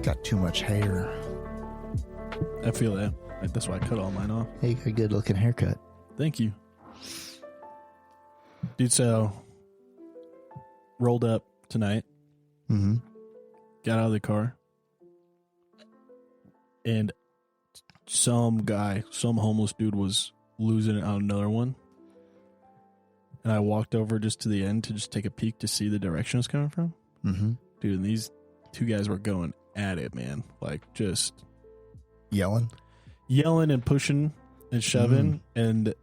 got too much hair. I feel that. That's why I cut all mine off. Hey, you got a good looking haircut. Thank you. Dude, so rolled up tonight. Mm-hmm. Got out of the car. And some homeless dude was losing it on another one. And I walked over just to the end to just take a peek to see the direction it's coming from. Mm-hmm. Dude, and these two guys were going at it, man. Like, just Yelling and pushing and shoving. And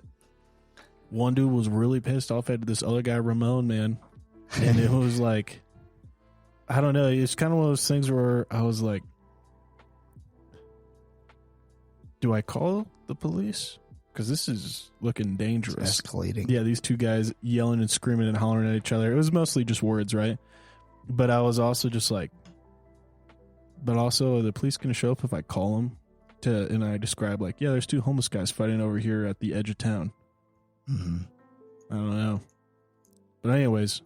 one dude was really pissed off at this other guy, Ramon, man. And it was like, I don't know. It's kind of one of those things where I was like, do I call the police? Because this is looking dangerous. It's escalating. Yeah, these two guys yelling and screaming and hollering at each other. It was mostly just words, right? But I was also just like, but also, are the police going to show up if I call them? And I describe like, yeah, there's two homeless guys fighting over here at the edge of town. Mm-hmm. I don't know. But anyways,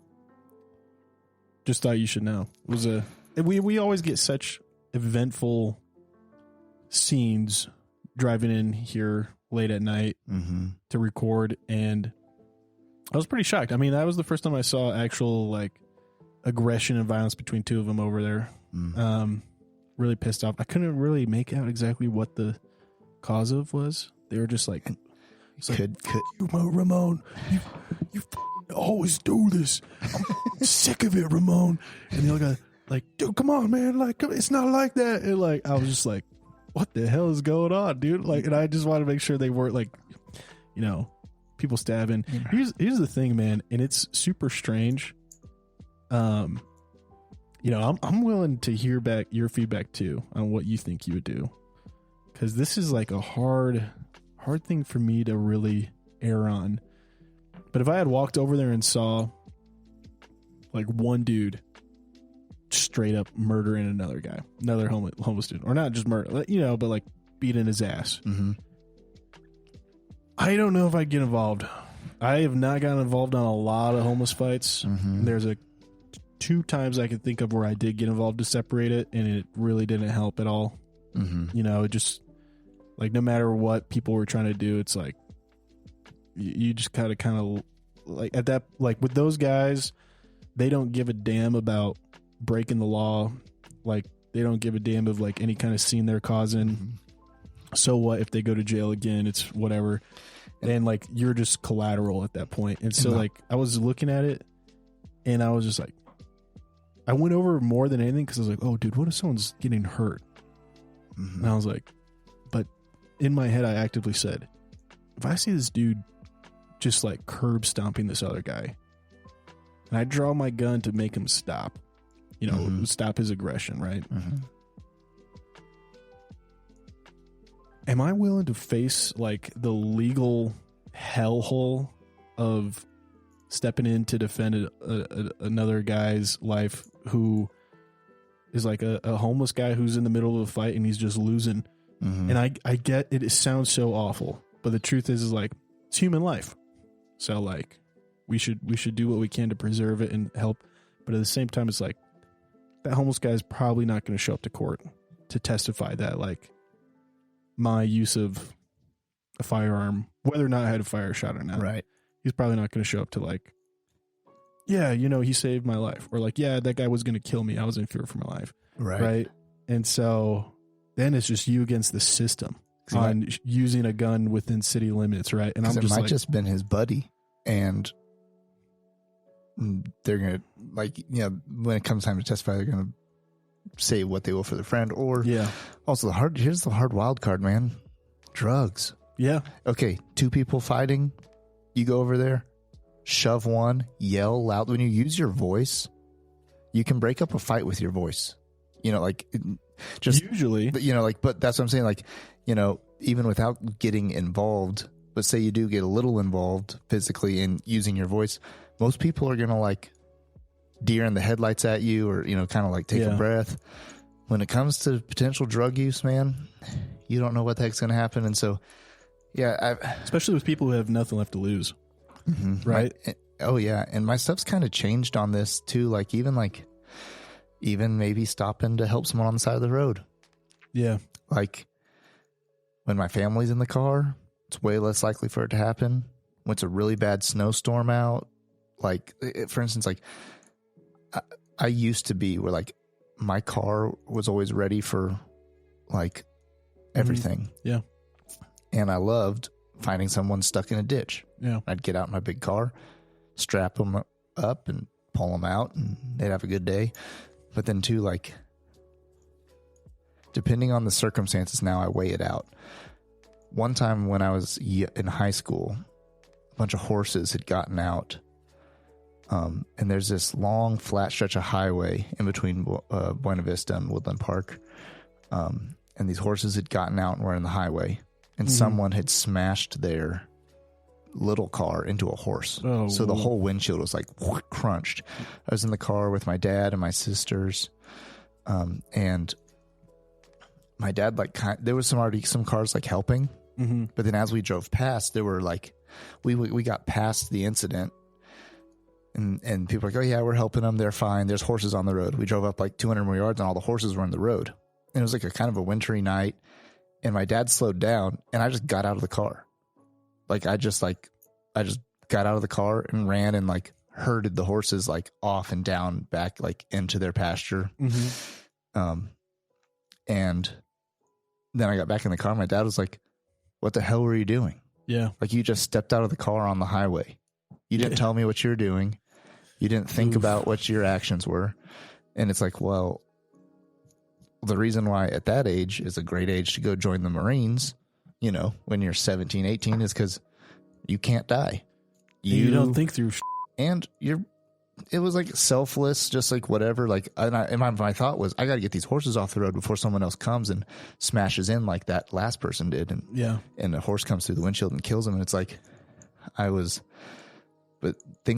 just thought you should know. It was we always get such eventful scenes driving in here late at night to record, and I was pretty shocked. I mean, that was the first time I saw actual like aggression and violence between two of them over there. Really pissed off. I couldn't really make out exactly what the cause of was. They were just like, could you, Ramon, you always do this. I'm sick of it, Ramon. And the other guy, like, dude, come on, man. Like, it's not like that. And like, I was just like, what the hell is going on, dude? Like, and I just wanted to make sure they weren't like, you know, people stabbing. Here's the thing, man, and it's super strange. You know, I'm willing to hear back your feedback too on what you think you would do, because this is like a hard thing for me to really err on. But if I had walked over there and saw like one dude straight up murdering another homeless dude, or not just murder, you know, but like beating his ass, I don't know if I'd get involved. I have not gotten involved on a lot of homeless fights. There's two times I can think of where I did get involved to separate it, and it really didn't help at all. You know, it just like, no matter what people were trying to do, it's like you just kind of like at that, like with those guys, they don't give a damn about breaking the law. Like, they don't give a damn of like any kind of scene they're causing. So what if they go to jail again? It's whatever. And like, you're just collateral at that point. And so like, I was looking at it and I was just like, I went over more than anything because I was like, oh, dude, what if someone's getting hurt? And I was like, but in my head, I actively said, if I see this dude just like curb stomping this other guy, and I draw my gun to make him stop, you know, stop his aggression, right? Am I willing to face like the legal hellhole of stepping in to defend another guy's life who is like a homeless guy who's in the middle of a fight and he's just losing? And I get it. It sounds so awful, but the truth is like, it's human life. So like, we should do what we can to preserve it and help. But at the same time, it's like, that homeless guy is probably not going to show up to court to testify that like my use of a firearm, whether or not I had a fire shot or not. Right. He's probably not going to show up to like, yeah, you know, he saved my life, or like, yeah, that guy was going to kill me. I was in fear for my life. Right. And so then it's just you against the system on using a gun within city limits. Right. And I'm just might like, just been his buddy, and they're going to, like, you know, when it comes time to testify, they're going to say what they will for their friend. Or also here's the hard wild card, man. Drugs. Yeah. Okay. Two people fighting. You go over there, shove one, yell loud. When you use your voice, you can break up a fight with your voice. You know, like, just usually, you know, like, but that's what I'm saying. Like, you know, even without getting involved, but say you do get a little involved physically in using your voice, most people are going to like deer in the headlights at you, or, you know, kind of like take a breath. When it comes to potential drug use, man, you don't know what the heck's going to happen. And so, yeah, especially with people who have nothing left to lose. Right. Oh yeah. And my stuff's kind of changed on this too. Like, even like, even maybe stopping to help someone on the side of the road. Yeah. Like when my family's in the car, it's way less likely for it to happen. When it's a really bad snowstorm out, like for instance, like I used to be where like my car was always ready for like everything. Yeah. And I loved finding someone stuck in a ditch. Yeah. I'd get out in my big car, strap them up and pull them out, and they'd have a good day. But then too, like, depending on the circumstances, now I weigh it out. One time when I was in high school, a bunch of horses had gotten out. And there's this long flat stretch of highway in between Buena Vista and Woodland Park. And these horses had gotten out and were in the highway, and someone had smashed their little car into a horse. Oh, so the whole windshield was like crunched. I was in the car with my dad and my sisters. And my dad, like, there was some cars like helping, but then as we drove past, there were like, we got past the incident. And people were like, oh yeah, we're helping them. They're fine. There's horses on the road. We drove up like 200 more yards and all the horses were in the road. And it was like a kind of a wintry night. And my dad slowed down and I just got out of the car. I just got out of the car and ran and like herded the horses like off and down back like into their pasture. And then I got back in the car. My dad was like, what the hell were you doing? Yeah. Like you just stepped out of the car on the highway. You didn't tell me what you were doing. You didn't think about what your actions were. And it's like, well, the reason why at that age is a great age to go join the Marines, you know, when you're 17, 18 is because you can't die. You don't think through and it was like selfless, just like whatever. Like, and my thought was, I got to get these horses off the road before someone else comes and smashes in like that last person did. And a horse comes through the windshield and kills him. And it's like, but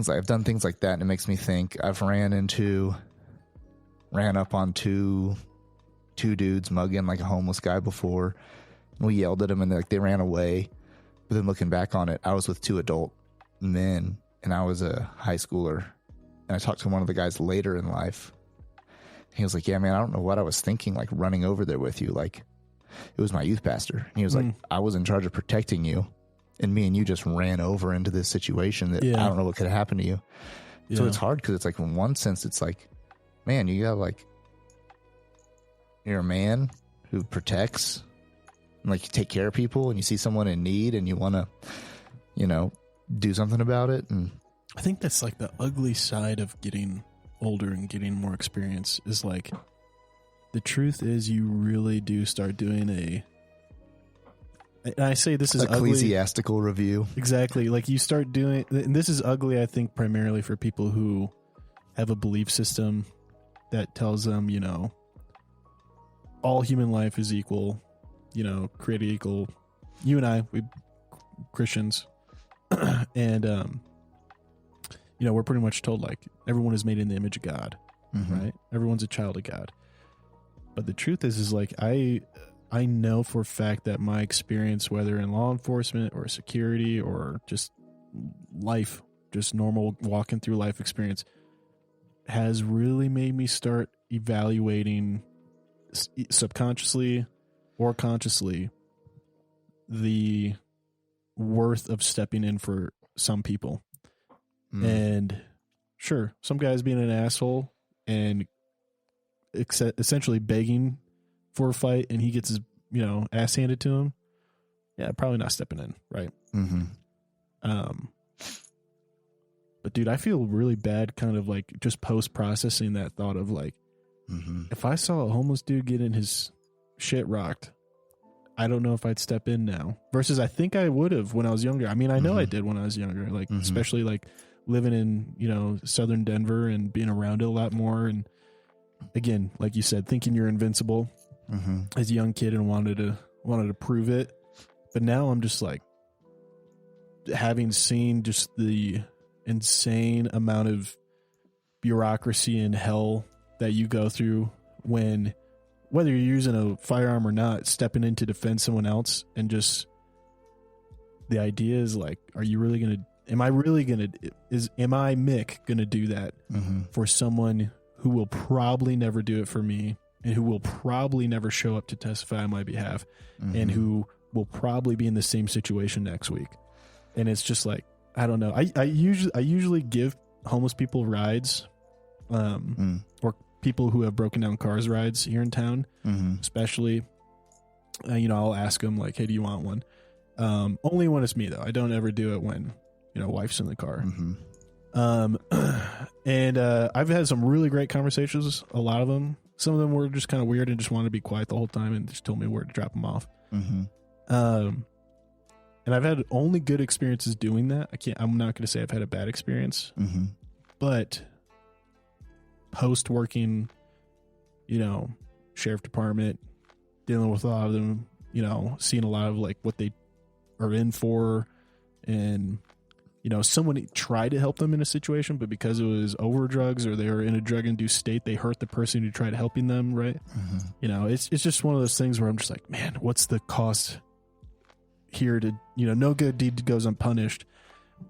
I've done things like that, and it makes me think. I've ran up on two dudes mugging like a homeless guy before, and we yelled at them, and they ran away. But then looking back on it, I was with two adult men, and I was a high schooler. And I talked to one of the guys later in life. He was like, "Yeah, man, I don't know what I was thinking, like running over there with you. Like, it was my youth pastor." And he was like, "I was in charge of protecting you. And me and you just ran over into this situation that I don't know what could have happened to you." Yeah. So it's hard because it's like, in one sense, it's like, man, you got like, you're a man who protects and like you take care of people, and you see someone in need and you want to, you know, do something about it. And I think that's like the ugly side of getting older and getting more experience is like, the truth is you really do start doing and I say this is ecclesiastical ugly. Review. Exactly. Like you start doing, and this is ugly, I think, primarily for people who have a belief system that tells them, you know, all human life is equal, you know, created equal. You and I, we Christians, and, you know, we're pretty much told like everyone is made in the image of God, right? Everyone's a child of God. But the truth is like, I know for a fact that my experience, whether in law enforcement or security or just life, just normal walking through life experience, has really made me start evaluating subconsciously or consciously the worth of stepping in for some people. And sure, some guy's being an asshole and essentially begging for a fight, and he gets his, you know, ass handed to him. Yeah, probably not stepping in, right? But dude, I feel really bad, kind of like just post processing that thought of like, if I saw a homeless dude getting his shit rocked, I don't know if I'd step in now. Versus, I think I would have when I was younger. I mean, I know I did when I was younger, like especially like living in, you know, southern Denver and being around it a lot more. And again, like you said, thinking you're invincible as a young kid and wanted to prove it. But now I'm just like, having seen just the insane amount of bureaucracy and hell that you go through when, whether you're using a firearm or not, stepping in to defend someone else, and just the idea is like, are you really am I Mick gonna do that for someone who will probably never do it for me and who will probably never show up to testify on my behalf and who will probably be in the same situation next week. And it's just like, I don't know. I usually give homeless people rides, or people who have broken down cars rides here in town, especially, I'll ask them like, hey, do you want one? Only when it's me though. I don't ever do it when, wife's in the car. And I've had some really great conversations. A lot of them, some of them were just kind of weird and just wanted to be quiet the whole time and just told me where to drop them off. And I've had only good experiences doing that. I'm not going to say I've had a bad experience, but post working, sheriff department, dealing with a lot of them, seeing a lot of like what they are in for, and someone tried to help them in a situation, but because it was over drugs or they were in a drug induced state, they hurt the person who tried helping them. Right. It's just one of those things where I'm just like, man, what's the cost here to, no good deed goes unpunished.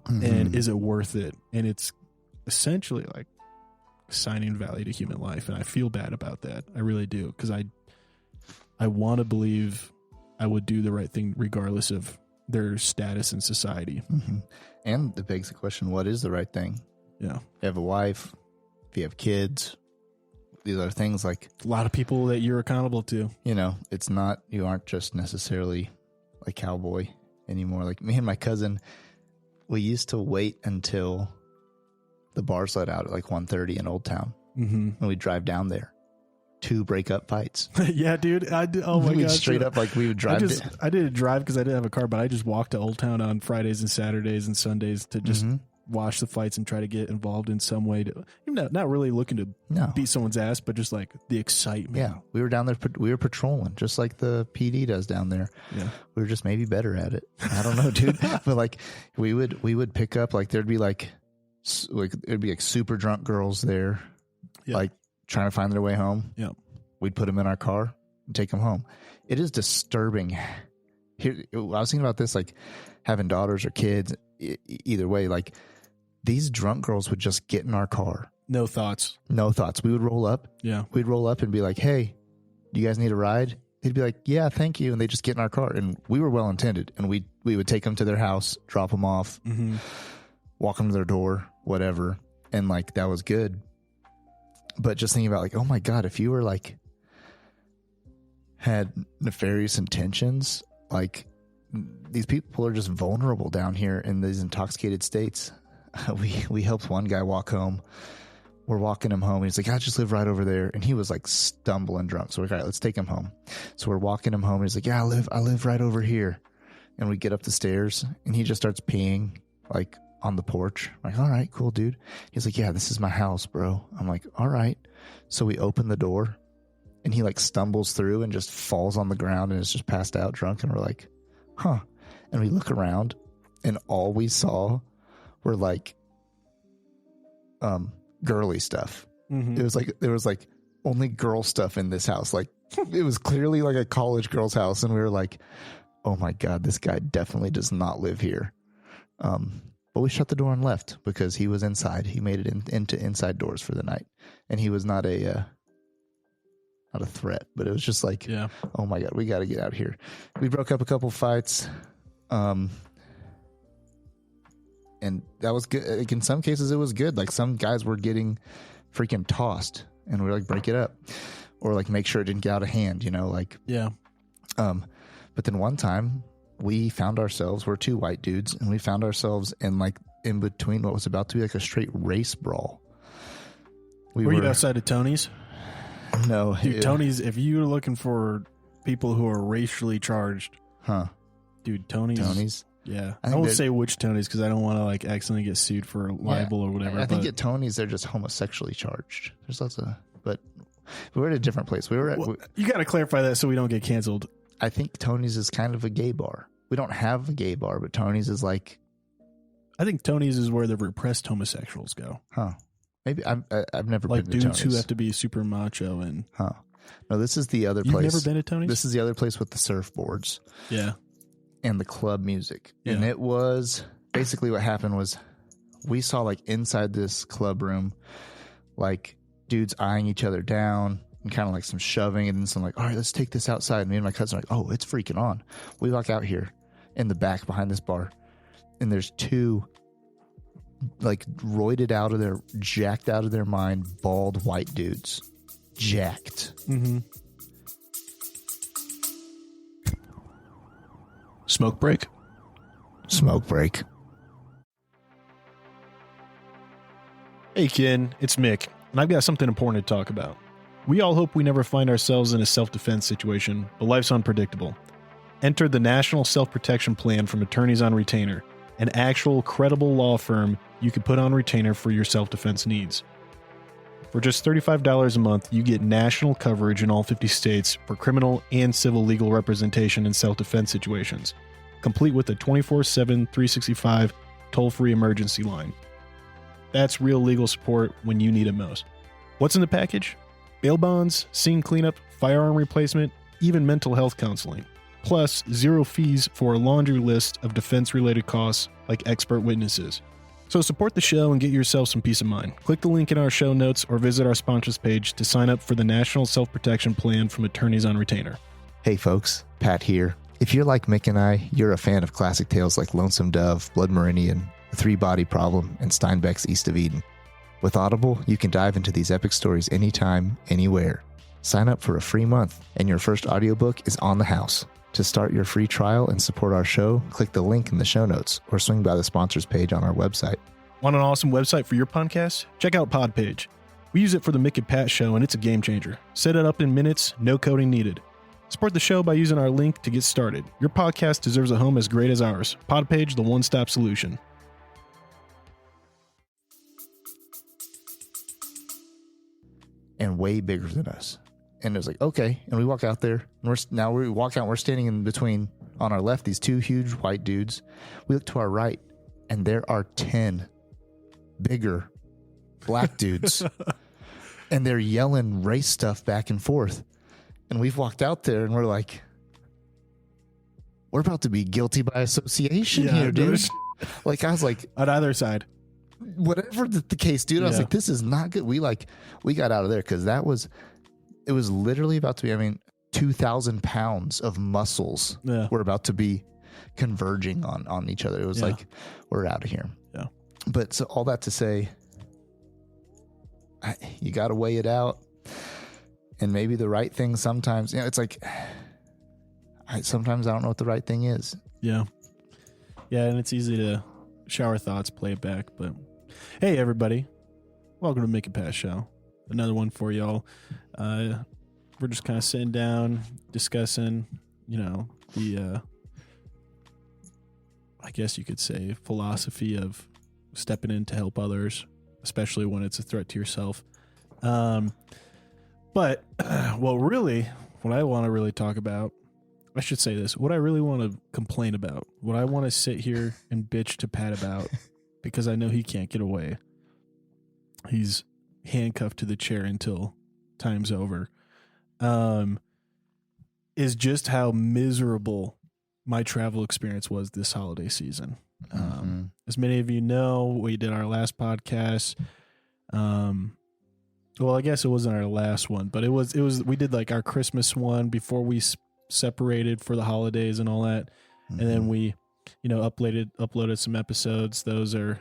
And is it worth it? And it's essentially like assigning value to human life. And I feel bad about that. I really do. Because I want to believe I would do the right thing regardless of their status in society. And it begs the question, what is the right thing? Yeah. If you have a wife, if you have kids, these are things like a lot of people that you're accountable to. It's not, you aren't just necessarily a cowboy anymore. Like me and my cousin, we used to wait until the bars let out at like 1:30 in Old Town. And we'd drive down there to break up fights. Yeah, dude. Oh my god. Straight up, like we would drive. I didn't drive because I didn't have a car, but I just walked to Old Town on Fridays and Saturdays and Sundays to just watch the fights and try to get involved in some way. Not really looking to beat someone's ass, but just like the excitement. Yeah, we were down there. We were patrolling just like the PD does down there. Yeah, we were just maybe better at it. I don't know, dude. But like we would pick up, like there'd be like it'd be like super drunk girls there, like trying to find their way home. Yeah, we'd put them in our car and take them home. It is disturbing. Here, I was thinking about this, like having daughters or kids. Either way, like these drunk girls would just get in our car. No thoughts. We would roll up. Yeah, we'd roll up and be like, "Hey, do you guys need a ride?" They'd be like, "Yeah, thank you," and they just get in our car. And we were well intended, and we would take them to their house, drop them off, walk them to their door, whatever, and like that was good. But just thinking about like, oh my God, if you were like had nefarious intentions, like these people are just vulnerable down here in these intoxicated states. We helped one guy walk home. We're walking him home. He's like, I just live right over there. And he was like stumbling drunk. So we're like, all right, let's take him home. So we're walking him home. He's like, yeah, I live right over here. And we get up the stairs and he just starts peeing like on the porch. I'm like, all right, cool, dude. He's like, yeah, this is my house, bro. I'm like, all right. So we open the door and he like stumbles through and just falls on the ground and is just passed out drunk. And we're like, huh. And we look around and all we saw were like, girly stuff. It was like, there was like only girl stuff in this house. Like it was clearly like a college girl's house. And we were like, oh my God, this guy definitely does not live here. But we shut the door and left because he was inside. He made it into inside doors for the night. And he was not a threat, but it was just like, oh my God, we got to get out of here. We broke up a couple fights. And that was good. Like in some cases, it was good. Like some guys were getting freaking tossed and we were like, break it up or like make sure it didn't get out of hand, like, but then one time we found ourselves, we're two white dudes and we found ourselves in like in between what was about to be like a straight race brawl. Were you outside of Tony's? No. Dude, Tony's, if you're looking for people who are racially charged, dude, Tony's. Yeah, I won't say which Tony's because I don't want to like accidentally get sued for libel or whatever. I think at Tony's they're just homosexually charged. There's lots of, but we were at a different place. You got to clarify that so we don't get canceled. I think Tony's is kind of a gay bar. We don't have a gay bar, but Tony's is like. I think Tony's is where the repressed homosexuals go. Huh? Maybe I've never like been to dudes Tony's. who have to be super macho and. Huh? No, this is the other place. You've never been to Tony's? This is the other place with the surfboards. Yeah. And the club music. Yeah. And it was basically what happened was we saw like inside this club room, like dudes eyeing each other down and kind of like some shoving, and then some like, all right, let's take this outside. And me and my cousin are like, oh, it's freaking on. We walk out here in the back behind this bar, and there's two like roided out of their, jacked out of their mind, bald white dudes. Jacked. Mm-hmm. Smoke break. Smoke break. Hey, Ken, it's Mick, and I've got something important to talk about. We all hope we never find ourselves in a self-defense situation, but life's unpredictable. Enter the National Self-Protection Plan from Attorneys on Retainer, an actual credible law firm you can put on retainer for your self-defense needs. For just $35 a month, you get national coverage in all 50 states for criminal and civil legal representation in self-defense situations, complete with a 24/7, 365 toll-free emergency line. That's real legal support when you need it most. What's in the package? Bail bonds, scene cleanup, firearm replacement, even mental health counseling. Plus, 0 fees for a laundry list of defense-related costs like expert witnesses. So support the show and get yourself some peace of mind. Click the link in our show notes or visit our sponsors page to sign up for the National Self-Protection Plan from Attorneys on Retainer. Hey folks, Pat here. If you're like Mick and I, you're a fan of classic tales like Lonesome Dove, Blood Meridian, The Three-Body Problem, and Steinbeck's East of Eden. With Audible, you can dive into these epic stories anytime, anywhere. Sign up for a free month, and your first audiobook is on the house. To start your free trial and support our show, click the link in the show notes or swing by the sponsors page on our website. Want an awesome website for your podcast? Check out Podpage. We use it for the Mick Pat show, and it's a game changer. Set it up in minutes, no coding needed. Support the show by using our link to get started. Your podcast deserves a home as great as ours. Podpage, the one-stop solution. And way bigger than us. And it was like, okay. And we walk out there. And we walk out. And we're standing in between, on our left, these two huge white dudes. We look to our right, and there are 10 bigger black dudes. And they're yelling race stuff back and forth. And we've walked out there, and we're like, we're about to be guilty by association here, dude. Like, I was like, on either side. Whatever the case, dude. I was like, this is not good. We got out of there because it was literally about to be, 2,000 pounds of muscles were about to be converging on each other. It was like, we're out of here. Yeah. But so all that to say, you got to weigh it out. And maybe the right thing sometimes, it's like, sometimes I don't know what the right thing is. Yeah. Yeah. And it's easy to shower thoughts, play it back. But hey, everybody. Welcome to Make It Pass Show. Another one for y'all. We're just kind of sitting down, discussing, the, I guess you could say, philosophy of stepping in to help others, especially when it's a threat to yourself. But what I want to really talk about, I should say this, what I really want to complain about, what I want to sit here and bitch to Pat about, because I know he can't get away. He's handcuffed to the chair until time's over, is just how miserable my travel experience was this holiday season. As many of you know, we did our last podcast. Well, I guess it wasn't our last one, but it was, we did like our Christmas one before we separated for the holidays and all that. And then we, uploaded some episodes. Those are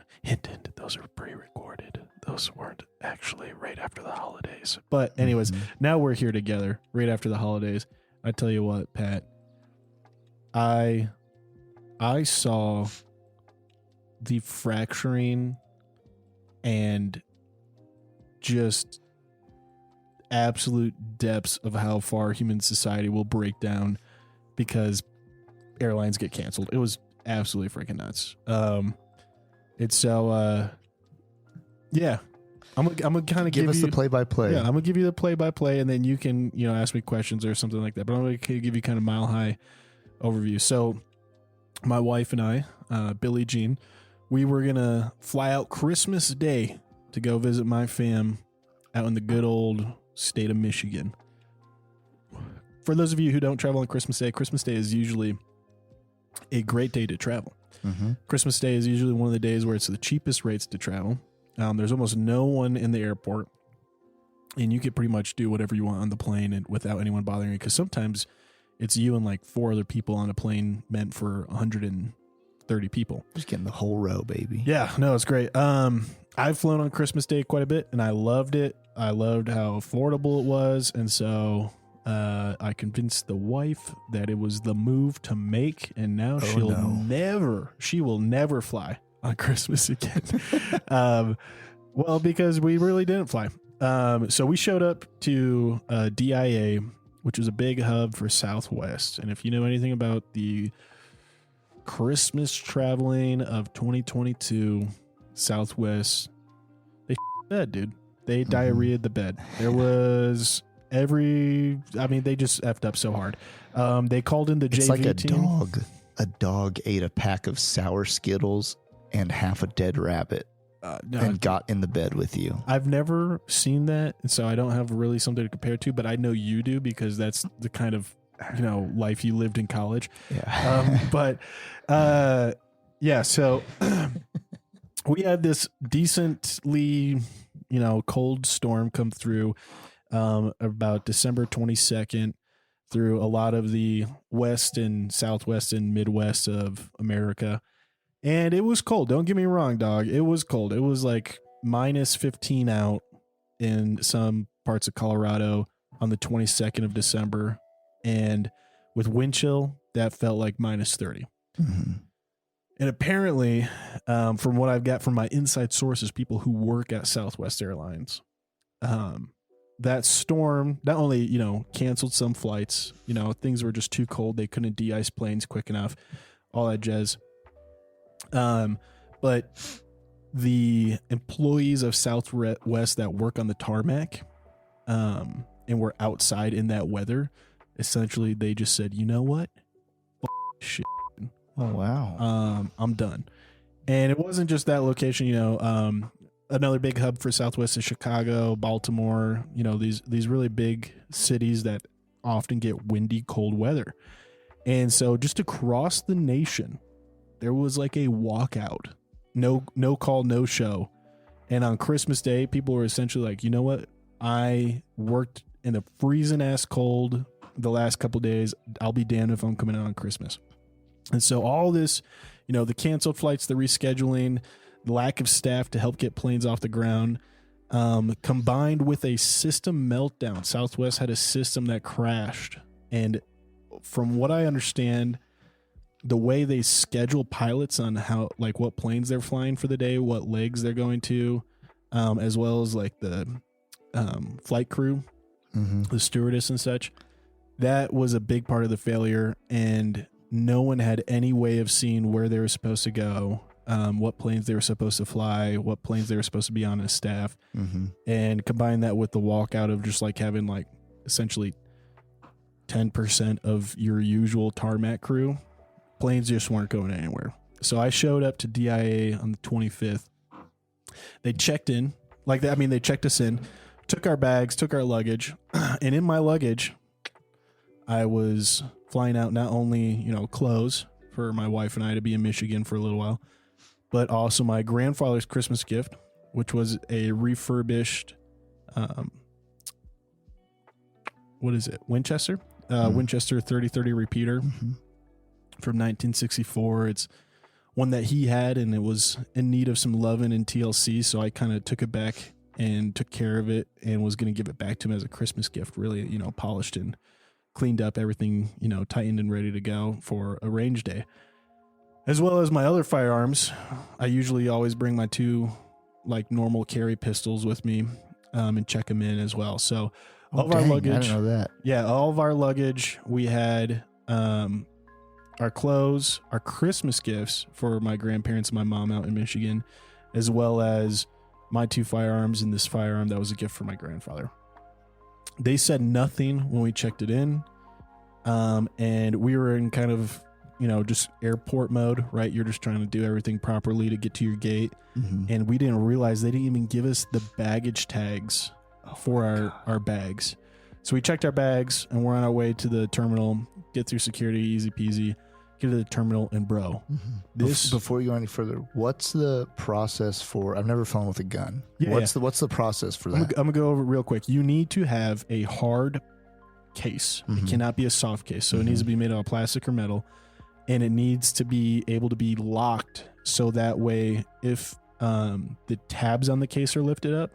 pre-recorded. Those weren't actually right after the holidays. But anyways, now we're here together right after the holidays. I tell you what, Pat, I saw the fracturing and just absolute depths of how far human society will break down because airlines get canceled. It was absolutely freaking nuts. It's so yeah. I'm gonna kind of give us you the play-by-play. Yeah, I'm gonna give you the play-by-play, and then you can ask me questions or something like that. But I'm gonna give you kind of mile-high overview. So, my wife and I, Billie Jean, we were gonna fly out Christmas Day to go visit my fam out in the good old state of Michigan. For those of you who don't travel on Christmas Day is usually a great day to travel. Christmas Day is usually one of the days where it's the cheapest rates to travel. There's almost no one in the airport. and you could pretty much do whatever you want on the plane and without anyone bothering you. Because sometimes it's you and like 4 other people on a plane meant for 130 people. Just getting the whole row, baby. Yeah, no, it's great. I've flown on Christmas Day quite a bit, and I loved it. I loved how affordable it was, and so I convinced the wife that it was the move to make, and now she will never fly on Christmas again. Well, because we really didn't fly. So we showed up to DIA, which is a big hub for Southwest, and if you know anything about the Christmas traveling of 2022, Southwest, they bed, dude. They diarrheaed the bed. There was they just effed up so hard. They called in the JV like a team. dog. A dog ate a pack of sour Skittles and half a dead rabbit and got in the bed with you. I've never seen that, so I don't have really something to compare to, but I know you do because that's the kind of life you lived in college. Yeah. So we had this decently, cold storm come through about December 22nd through a lot of the west and southwest and midwest of America. And it was cold. Don't get me wrong, dog. It was cold. It was like minus 15 out in some parts of Colorado on the 22nd of December. And with wind chill, that felt like minus 30. Mm-hmm. And apparently, from what I've got from my inside sources, people who work at Southwest Airlines, that storm not only, canceled some flights, things were just too cold. They couldn't de-ice planes quick enough, all that jazz. But the employees of Southwest that work on the tarmac, and were outside in that weather, essentially they just said, you know what? Shit. Oh, wow. I'm done. And it wasn't just that location, another big hub for Southwest is Chicago, Baltimore, these really big cities that often get windy, cold weather. And so just across the nation, there was like a walkout, no call, no show. And on Christmas Day, people were essentially like, you know what? I worked in the freezing ass cold the last couple days. I'll be damned if I'm coming out on Christmas. And so all this, the canceled flights, the rescheduling, the lack of staff to help get planes off the ground, combined with a system meltdown. Southwest had a system that crashed. And from what I understand, the way they schedule pilots on what planes they're flying for the day, what legs they're going to, as well as like the flight crew, the stewardess and such, that was a big part of the failure. And no one had any way of seeing where they were supposed to go, what planes they were supposed to fly, what planes they were supposed to be on as staff, and combine that with the walkout of just like having like essentially 10% of your usual tarmac crew. Planes just weren't going anywhere. So I showed up to DIA on the 25th. They checked in like that. I mean, they checked us in, took our bags, took our luggage, and in my luggage, I was flying out not only, clothes for my wife and I to be in Michigan for a little while, but also my grandfather's Christmas gift, which was a refurbished, Winchester? Winchester 3030 repeater from 1964. It's one that he had, and it was in need of some loving and TLC, so I kind of took it back and took care of it and was going to give it back to him as a Christmas gift, really, polished and cleaned up, everything, tightened and ready to go for a range day. As well as my other firearms, I usually always bring my 2 like normal carry pistols with me and check them in as well. So all of our luggage, I didn't know that. Yeah, all of our luggage, we had our clothes, our Christmas gifts for my grandparents and my mom out in Michigan, as well as my 2 firearms and this firearm that was a gift for my grandfather. They said nothing when we checked it in. And we were in kind of, just airport mode, right? You're just trying to do everything properly to get to your gate. And we didn't realize they didn't even give us the baggage tags for our bags. So we checked our bags and we're on our way to the terminal, get through security, easy peasy. get to the terminal, and bro, this before you go any further, what's the process for? I've never flown with a gun. What's the process for that? I'm gonna go over it real quick. You need to have a hard case. It cannot be a soft case, so it needs to be made out of plastic or metal, and it needs to be able to be locked so that way if the tabs on the case are lifted up,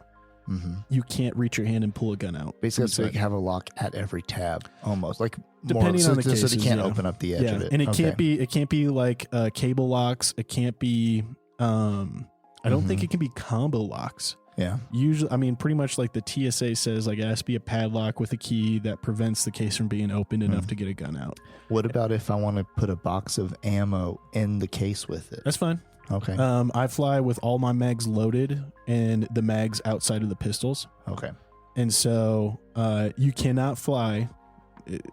you can't reach your hand and pull a gun out. Basically, so you have a lock at every tab, almost like depending on the case, so you can't open up the edge of it. And it can't be like cable locks. It can't be. I don't think it can be combo locks. Yeah. Usually, I mean, pretty much like the TSA says, like it has to be a padlock with a key that prevents the case from being opened enough to get a gun out. What about if I want to put a box of ammo in the case with it? That's fine. Okay. I fly with all my mags loaded and the mags outside of the pistols. Okay. And so you cannot fly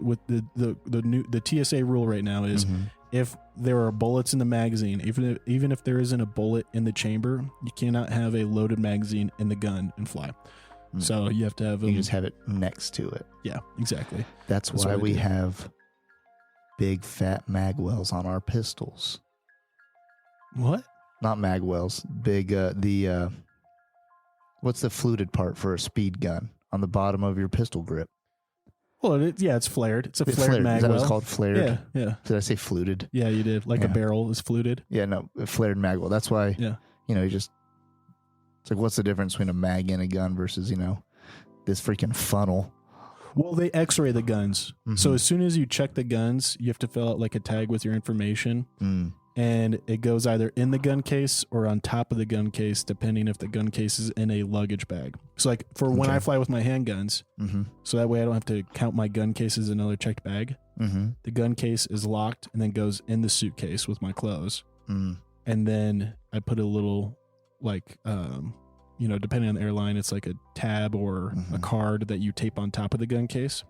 with the TSA rule right now is if there are bullets in the magazine, even if there isn't a bullet in the chamber, you cannot have a loaded magazine in the gun and fly. So you have to have you just have it next to it. Yeah, exactly. That's why we have big fat mag wells on our pistols. What? Not mag wells. Big what's the fluted part for a speed gun on the bottom of your pistol grip? Well, it's flared. It's a flared mag well. Is that what well. it's called? Flared? Yeah. Did I say fluted? Yeah, you did. Like a barrel is fluted. Yeah, no, a flared mag well. That's why, it's like, what's the difference between a mag and a gun versus, this freaking funnel? Well, they x-ray the guns. So as soon as you check the guns, you have to fill out like a tag with your information. And it goes either in the gun case or on top of the gun case, depending if the gun case is in a luggage bag. So like for when I fly with my handguns, so that way I don't have to count my gun case as another checked bag. The gun case is locked and then goes in the suitcase with my clothes. And then I put a little like, depending on the airline, it's like a tab or a card that you tape on top of the gun case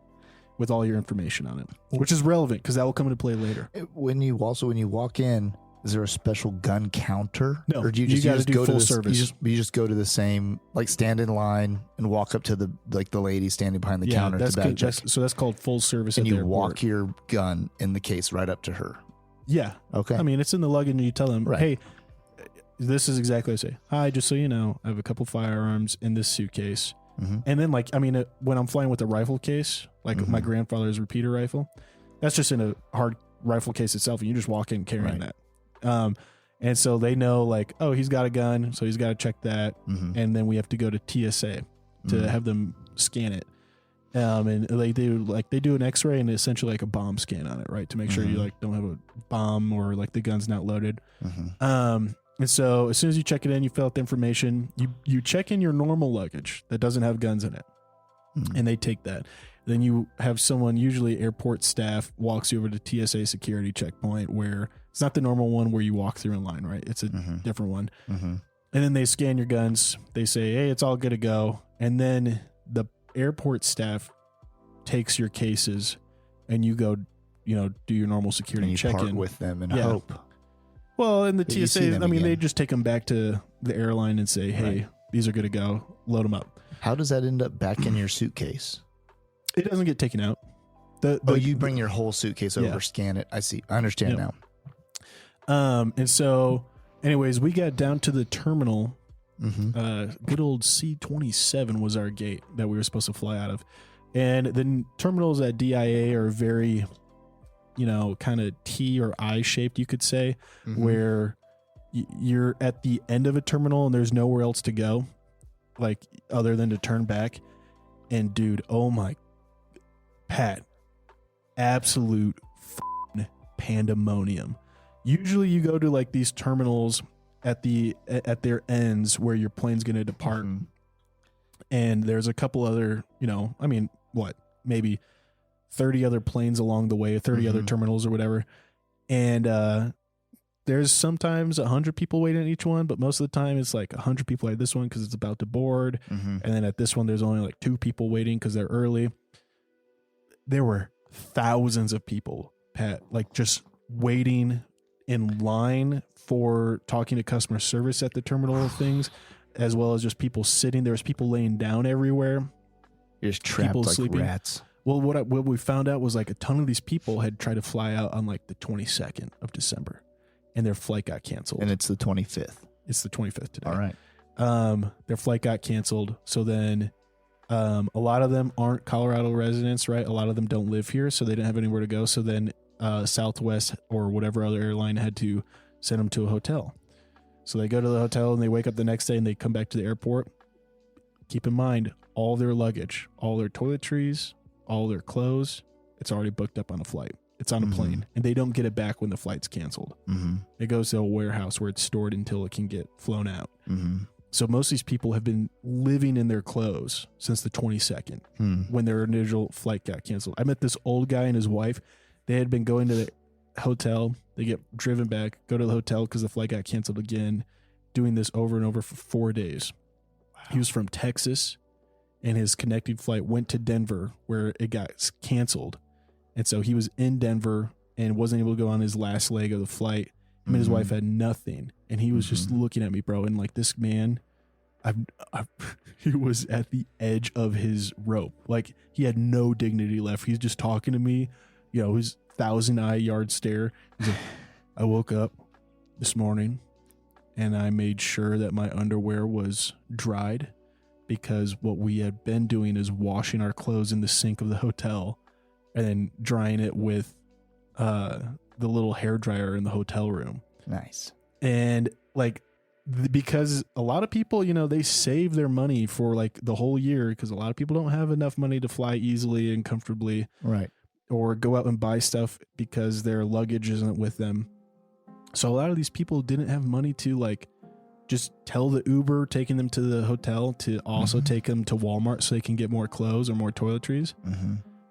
with all your information on it, which is relevant because that will come into play later. When you walk in, is there a special gun counter? No, or do you just go to full service? You just go to the same, like stand in line and walk up to the lady standing behind the counter to bag check. So that's called full service. And you walk your gun in the case right up to her. Yeah. Okay. I mean, it's in the luggage and you tell them, hey, this is exactly what I say. Hi, just so you know, I have a couple firearms in this suitcase. And then when I'm flying with a rifle case, like my grandfather's repeater rifle, that's just in a hard rifle case itself. And you just walk in carrying that. And so they know like, oh, he's got a gun. So he's got to check that. And then we have to go to TSA to have them scan it. And they do an x-ray and essentially like a bomb scan on it, right? To make sure you like don't have a bomb or like the gun's not loaded. And so as soon as you check it in, you fill out the information, you check in your normal luggage that doesn't have guns in it. And they take that. Then you have someone, usually airport staff, walks you over to TSA security checkpoint where it's not the normal one where you walk through in line, right? It's a different one. And then they scan your guns. They say, hey, it's all good to go. And then the airport staff takes your cases and you go, do your normal security check-in with them and hope. Well, in the TSA, they just take them back to the airline and say, hey, these are good to go. Load them up. How does that end up back in your suitcase? It doesn't get taken out. You bring your whole suitcase over, scan it. I see. I understand now. And so, anyways, we got down to the terminal. Good old C-27 was our gate that we were supposed to fly out of. And the terminals at DIA are very, kind of T or I shaped, you could say, where you're at the end of a terminal and there's nowhere else to go, like other than to turn back. And dude, oh my, Pat, absolute pandemonium. Usually you go to like these terminals at their ends where your plane's going to depart. And there's a couple other, maybe 30 other planes along the way, 30 other terminals or whatever. And there's sometimes 100 people waiting at each one, but most of the time it's like 100 people at this one because it's about to board. And then at this one, there's only like 2 people waiting because they're early. There were thousands of people, Pat, like just waiting in line for talking to customer service at the terminal things, as well as just people sitting. There was people laying down everywhere. You're just trapped like sleeping. Rats. Well, what we found out was like a ton of these people had tried to fly out on like the 22nd of December, and their flight got canceled. And it's the 25th. It's the 25th today. All right. Their flight got canceled. So then a lot of them aren't Colorado residents, right? A lot of them don't live here, so they didn't have anywhere to go. So then Southwest or whatever other airline had to send them to a hotel. So they go to the hotel and they wake up the next day and they come back to the airport. Keep in mind, all their luggage, all their toiletries, all their clothes, it's already booked up on a flight. It's on a plane, and they don't get it back when the flight's canceled. It goes to a warehouse where it's stored until it can get flown out. So most of these people have been living in their clothes since the 22nd when their initial flight got canceled. I met this old guy and his wife. They had been going to the hotel. They get driven back, go to the hotel because the flight got canceled again, doing this over and over for 4 days. Wow. He was from Texas, and his connecting flight went to Denver where it got canceled. And so he was in Denver and wasn't able to go on his last leg of the flight. Him and his wife had nothing. And he was just looking at me, bro. And like this man, he was at the edge of his rope. Like he had no dignity left. He's just talking to me, you know, his 1,000-eye yard stare. He's like, I woke up this morning and I made sure that my underwear was dried, because what we had been doing is washing our clothes in the sink of the hotel and then drying it with the little hair dryer in the hotel room. Nice. And like, because a lot of people, you know, they save their money for like the whole year, because a lot of people don't have enough money to fly easily and comfortably. Right. Or go out and buy stuff because their luggage isn't with them. So a lot of these people didn't have money to like just tell the Uber taking them to the hotel to also take them to Walmart so they can get more clothes or more toiletries.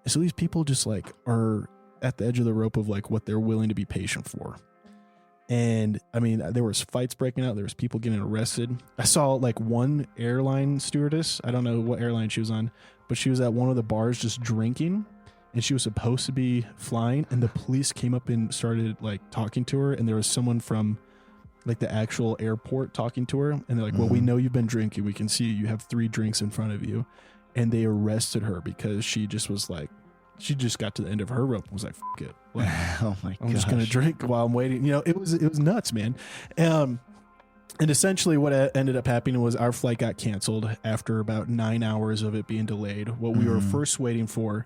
So these people just like are at the edge of the rope of like what they're willing to be patient for. And I mean, there was fights breaking out. There was people getting arrested. I saw like one airline stewardess. I don't know what airline she was on, but she was at one of the bars just drinking. And she was supposed to be flying, and the police came up and started like talking to her. And there was someone from like the actual airport talking to her. And they're like, well, we know you've been drinking. We can see you have 3 drinks in front of you. And they arrested her because she just was like, she just got to the end of her rope and was like, fuck it. Like, oh my god. I'm just going to drink while I'm waiting. You know, it was nuts, man. And essentially what ended up happening was our flight got canceled after about 9 hours of it being delayed. What we were first waiting for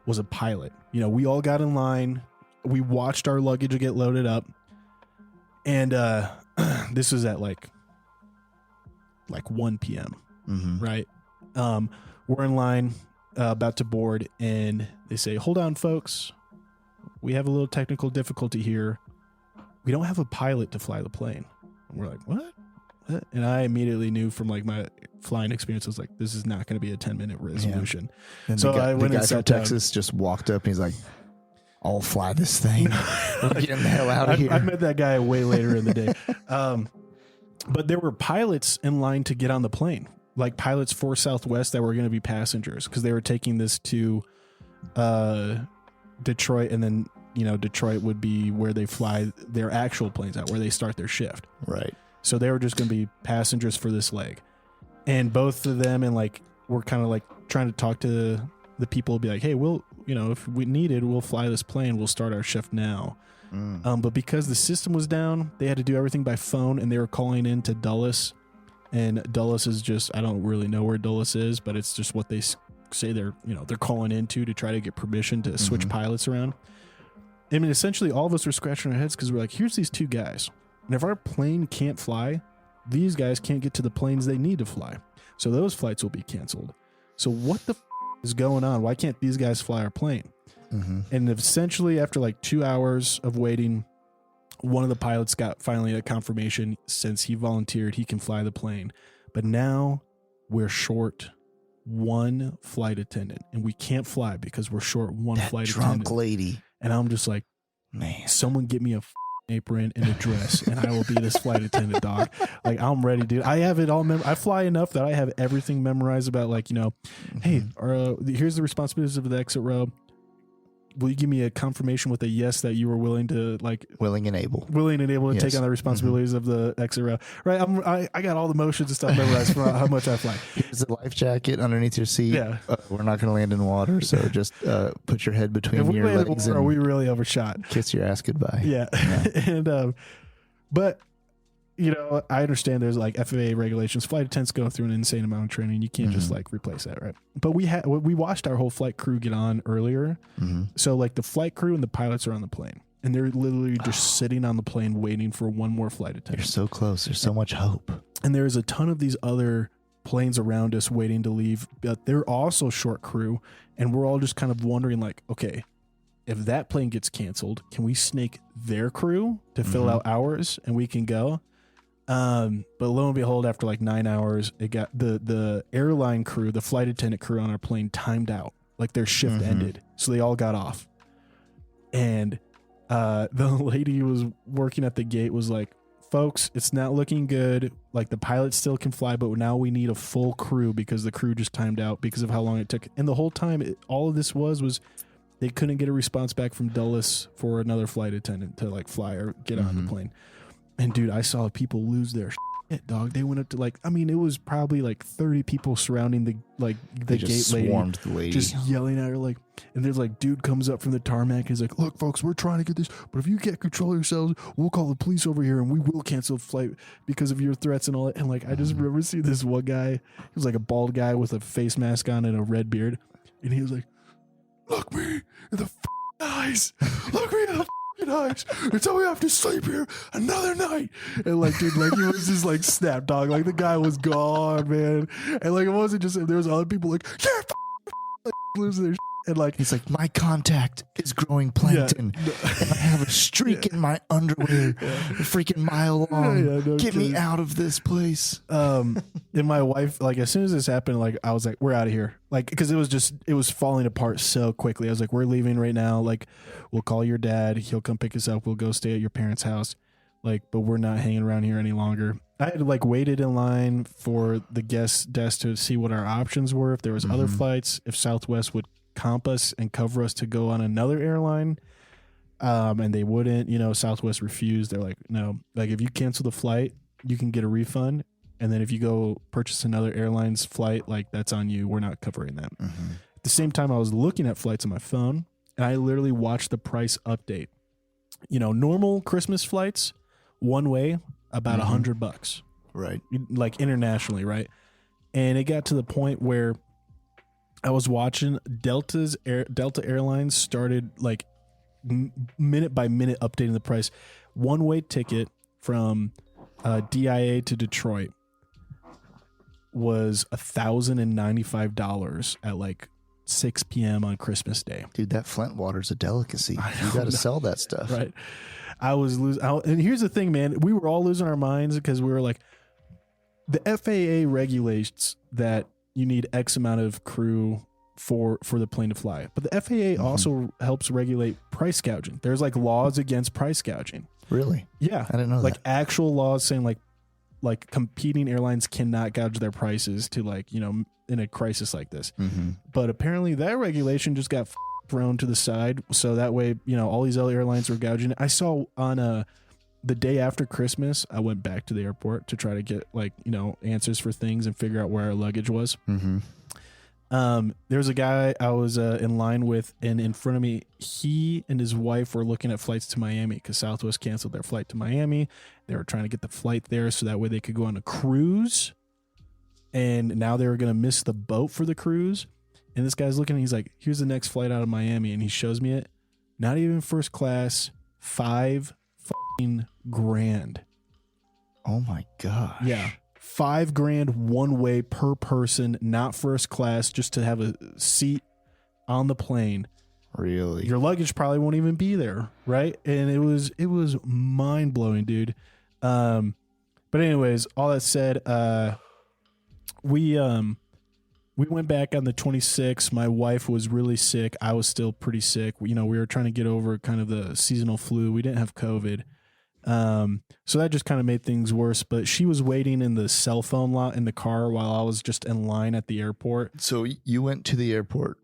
was a pilot. You know, we all got in line. We watched our luggage get loaded up. And this was at like 1 p.m. Right? We're in line, about to board, and they say, hold on, folks. We have a little technical difficulty here. We don't have a pilot to fly the plane. And we're like, what? And I immediately knew from like my flying experience, I was like, this is not going to be a 10-minute resolution. Yeah. And so I went the guy and from sat down. Texas just walked up and he's like, I'll fly this thing. Get him the hell out of here. I met that guy way later in the day. But there were pilots in line to get on the plane, like pilots for Southwest that were going to be passengers, because they were taking this to Detroit, and then, you know, Detroit would be where they fly their actual planes out, where they start their shift. Right. So they were just going to be passengers for this leg. And both of them, and like, we're kind of like trying to talk to the people, be like, hey, we'll, you know, if we needed, we'll fly this plane. We'll start our shift now. But because the system was down, they had to do everything by phone, and they were calling in to Dulles. And Dulles is just, I don't really know where Dulles is, but it's just what they say they're calling into to try to get permission to switch pilots around. I mean, essentially all of us were scratching our heads because we're like, here's these 2 guys. And if our plane can't fly, these guys can't get to the planes they need to fly. So those flights will be canceled. So what the is going on? Why can't these guys fly our plane? And essentially after like 2 hours of waiting, one of the pilots got finally a confirmation, since he volunteered, he can fly the plane. But now we're short 1 flight attendant, and we can't fly because we're short 1 flight attendant. Drunk lady. And I'm just like, man, someone get me a apron and a dress, and I will be this flight attendant, dog. Like, I'm ready, dude. I have it all. I fly enough that I have everything memorized about, like, you know, hey, here's the responsibilities of the exit row. will you give me a confirmation with a yes that you were willing to willing and able to yes. take on the responsibilities of the exit row? Right. I got all the motions and stuff memorized for how much I fly. Here's a life jacket underneath your seat. Yeah. We're not going to land in water, so just put your head between your legs and we really overshot. Kiss your ass goodbye. Yeah. And but you know, I understand there's like FAA regulations. Flight attendants go through an insane amount of training. You can't just like replace that, right? But we watched our whole flight crew get on earlier. So like the flight crew and the pilots are on the plane, and they're literally just sitting on the plane waiting for one more flight attendant. You're so close. There's so much hope. And there's a ton of these other planes around us waiting to leave, but they're also short crew, and we're all just kind of wondering like, okay, if that plane gets canceled, can we snake their crew to fill out ours and we can go? But lo and behold, after like 9 hours, it got the airline crew, the flight attendant crew on our plane timed out. Like their shift ended. So they all got off. And the lady who was working at the gate was like, folks, it's not looking good. Like the pilots still can fly, but now we need a full crew because the crew just timed out because of how long it took. And the whole time, all of this was they couldn't get a response back from Dulles for another flight attendant to like fly or get on the plane. And dude, I saw people lose their shit, dog. They went up to like, I mean, it was probably like 30 people surrounding the gate lady, swarmed the lady, just yelling at her like. And there's like, dude comes up from the tarmac. He's like, look, folks, we're trying to get this, but if you can't control yourselves, we'll call the police over here and we will cancel the flight because of your threats and all that. And like, I just remember seeing this one guy. He was like a bald guy with a face mask on and a red beard, and he was like, look me in the eyes, look me in the eyes, until we have to sleep here another night. And like, dude, like he was just like snap, dog. Like the guy was gone, man. And like it wasn't just him. There was other people like, yeah, like losing their shit. And like he's like, my contact is growing plankton, and I have a streak in my underwear, a freaking mile long. Get me out of this place. And my wife, like, as soon as this happened, like, I was like, we're out of here, like, because it was falling apart so quickly. I was like, we're leaving right now. Like, we'll call your dad. He'll come pick us up. We'll go stay at your parents' house. Like, but we're not hanging around here any longer. I had like waited in line for the guest desk to see what our options were. If there was other flights, if Southwest would comp us and cover us to go on another airline, and they wouldn't. You know, Southwest refused. They're like, no, like if you cancel the flight, you can get a refund, and then if you go purchase another airline's flight, like that's on you. We're not covering that. At the same time, I was looking at flights on my phone, and I literally watched the price update. You know, normal Christmas flights, one way, about $100, right? Like internationally, right? And it got to the point where I was watching Delta Airlines started like minute by minute updating the price. One way ticket from DIA to Detroit was $1,095 at like 6 p.m. on Christmas Day. Dude, that Flint water's a delicacy. You got to sell that stuff, right? I was losing. And here's the thing, man. We were all losing our minds because we were like, the FAA regulates that you need X amount of crew for the plane to fly. But the FAA also helps regulate price gouging. There's like laws against price gouging. Really? Yeah. I didn't know like that. Actual laws saying like competing airlines cannot gouge their prices to like, you know, in a crisis like this. But apparently that regulation just got thrown to the side. So that way, you know, all these other airlines were gouging. I saw on the day after Christmas, I went back to the airport to try to get like, you know, answers for things and figure out where our luggage was. There was a guy I was in line with, and in front of me, he and his wife were looking at flights to Miami because Southwest canceled their flight to Miami. They were trying to get the flight there so that way they could go on a cruise. And now they were going to miss the boat for the cruise. And this guy's looking, and he's like, here's the next flight out of Miami. And he shows me it. Not even first class, $5,000. Oh my gosh. Yeah. $5,000 one way per person, not first class, just to have a seat on the plane. Really? Your luggage probably won't even be there, right? And it was mind blowing, dude. But anyways, all that said, we went back on the 26th. My wife was really sick. I was still pretty sick. You know, we were trying to get over kind of the seasonal flu. We didn't have COVID. So that just kind of made things worse, but she was waiting in the cell phone lot in the car while I was just in line at the airport. So you went to the airport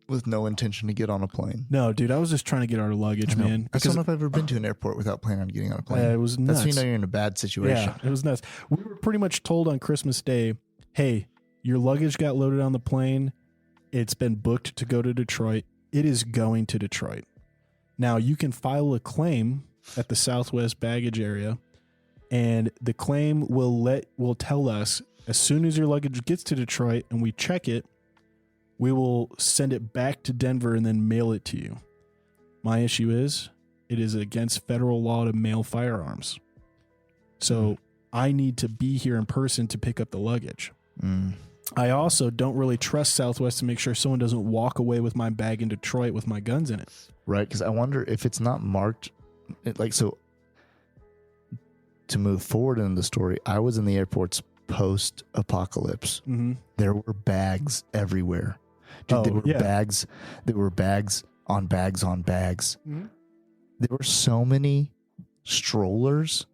with no intention to get on a plane. No, dude, I was just trying to get our luggage, man. I don't know if I've ever been to an airport without planning on getting on a plane. It was nuts. That's when you know you're in a bad situation. Yeah, it was nuts. We were pretty much told on Christmas Day, hey, your luggage got loaded on the plane. It's been booked to go to Detroit. It is going to Detroit. Now, you can file a claim at the Southwest baggage area, and the claim will tell us as soon as your luggage gets to Detroit and we check it, we will send it back to Denver and then mail it to you. My issue is it is against federal law to mail firearms. So I need to be here in person to pick up the luggage. I also don't really trust Southwest to make sure someone doesn't walk away with my bag in Detroit with my guns in it. Right, because I wonder if it's not marked. So to move forward in the story, I was in the airports post-apocalypse. There were bags everywhere. Dude, there were bags on bags on bags. There were so many strollers.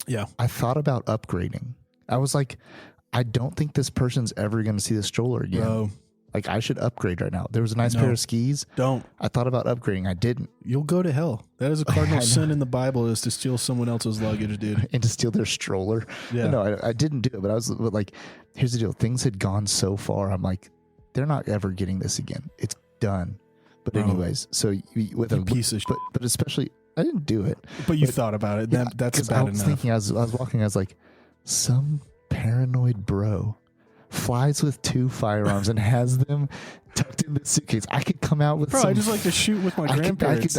Yeah. I thought about upgrading. I was like, I don't think this person's ever going to see the stroller again. Bro. Like, I should upgrade right now. There was a nice pair of skis. Don't. I thought about upgrading. I didn't. You'll go to hell. That is a cardinal sin in the Bible, is to steal someone else's luggage, dude. And to steal their stroller. Yeah. No, I didn't do it, but like, here's the deal. Things had gone so far. I'm like, they're not ever getting this again. It's done. But anyways, so with a piece of shit. But especially, I didn't do it. But you thought about it. Yeah, That's bad enough. I was thinking, I was walking, I was like, some paranoid bro flies with 2 firearms and has them tucked in the suitcase. I could come out with I just like to shoot with my grandparents.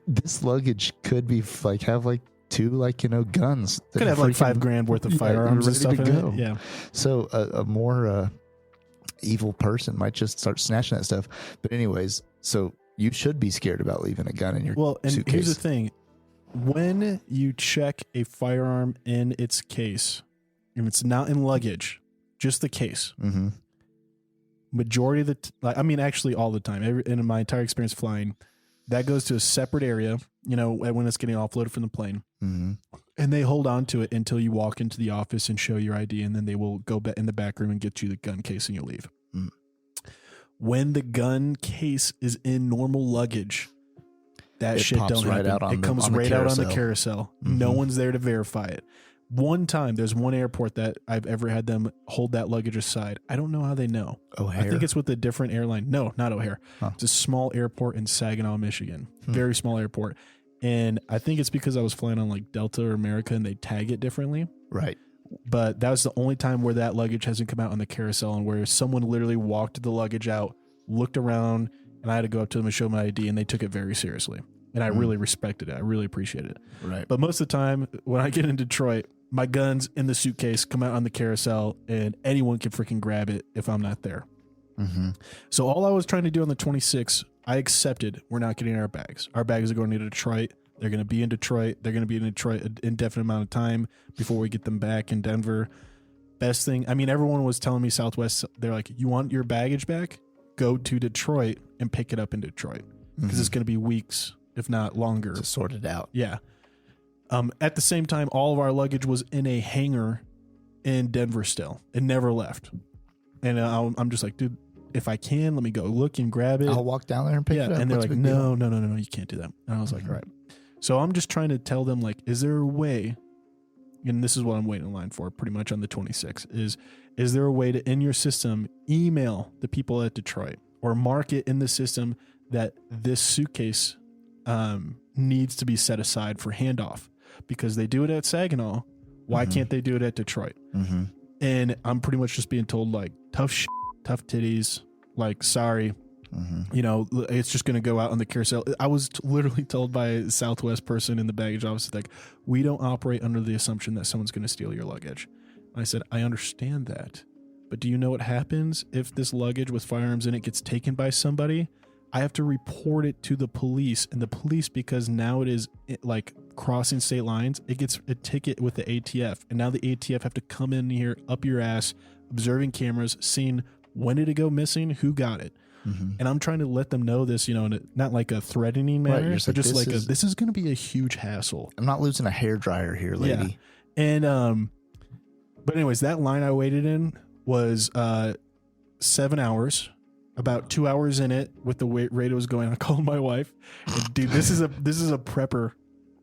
This luggage could be like, have like 2 guns. Could have like $5,000 worth of firearms and stuff in it. Yeah. So a more evil person might just start snatching that stuff. But anyways, so you should be scared about leaving a gun in your suitcase. Here's the thing. When you check a firearm in its case, and it's not in luggage, just the case, majority of actually all the time, in my entire experience flying, that goes to a separate area, when it's getting offloaded from the plane. And they hold on to it until you walk into the office and show your ID, and then they will go in the back room and get you the gun case and you leave. When the gun case is in normal luggage, that shit don't happen. It comes right out on the carousel. No one's there to verify it. One time, there's one airport that I've ever had them hold that luggage aside. I don't know how they know. O'Hare? I think it's with a different airline. No, not O'Hare. Huh. It's a small airport in Saginaw, Michigan. Very small airport. And I think it's because I was flying on like Delta or America and they tag it differently. Right. But that was the only time where that luggage hasn't come out on the carousel, and where someone literally walked the luggage out, looked around, and I had to go up to them and show my ID, and they took it very seriously. And I really respected it. I really appreciated it. Right. But most of the time, when I get in Detroit, my gun's in the suitcase, come out on the carousel, and anyone can freaking grab it if I'm not there. So all I was trying to do on the 26th, I accepted we're not getting our bags. Our bags are going to Detroit. They're going to be in Detroit. They're going to be in Detroit an indefinite amount of time before we get them back in Denver. Best thing, everyone was telling me Southwest, they're like, you want your baggage back? Go to Detroit and pick it up in Detroit. Because it's going to be weeks, if not longer, to sort it out. Yeah. At the same time, all of our luggage was in a hangar in Denver still. It never left. And I'm just like, dude, if I can, let me go look and grab it. I'll walk down there and pick it up. And they're like, no, you can't do that. And I was like, all right. So I'm just trying to tell them, like, is there a way, and this is what I'm waiting in line for pretty much on the 26th, is there a way to, in your system, email the people at Detroit or mark it in the system that this suitcase needs to be set aside for handoff? Because they do it at Saginaw. Why can't they do it at Detroit? And I'm pretty much just being told, like, tough shit, tough titties, like, sorry. It's just going to go out on the carousel. I was literally told by a Southwest person in the baggage office, like, we don't operate under the assumption that someone's going to steal your luggage. I said, I understand that. But do you know what happens if this luggage with firearms in it gets taken by somebody? I have to report it to the police, and the police, because now it is like crossing state lines, it gets a ticket with the ATF, and now the ATF have to come in here up your ass, observing cameras, seeing when did it go missing, who got it. And I'm trying to let them know this, not like a threatening manner, right, but just like this is going to be a huge hassle. I'm not losing a hairdryer here, lady. Yeah. And but anyways, that line I waited in was 7 hours. About 2 hours in it, with the way radio was going, I called my wife. And dude, this is a prepper.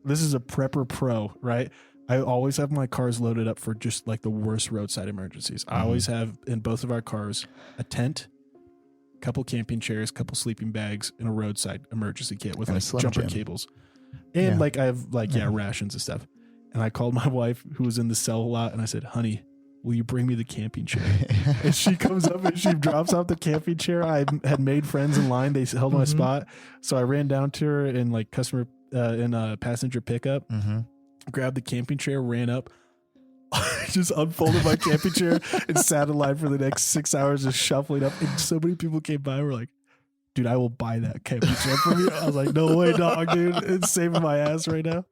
This is a prepper pro, right? I always have my cars loaded up for just like the worst roadside emergencies. I always have in both of our cars a tent, couple camping chairs, couple sleeping bags, and a roadside emergency kit with like jumper cables. And like I have like rations and stuff. And I called my wife, who was in the cell a lot, and I said, "Honey, will you bring me the camping chair?" And she comes up and she drops off the camping chair. I had made friends in line. They held my spot. So I ran down to her in like passenger pickup, grabbed the camping chair, ran up, just unfolded my camping chair and sat in line for the next 6 hours just shuffling up. And so many people came by and were like, "Dude, I will buy that camping chair from you." I was like, "No way, dog, dude. It's saving my ass right now."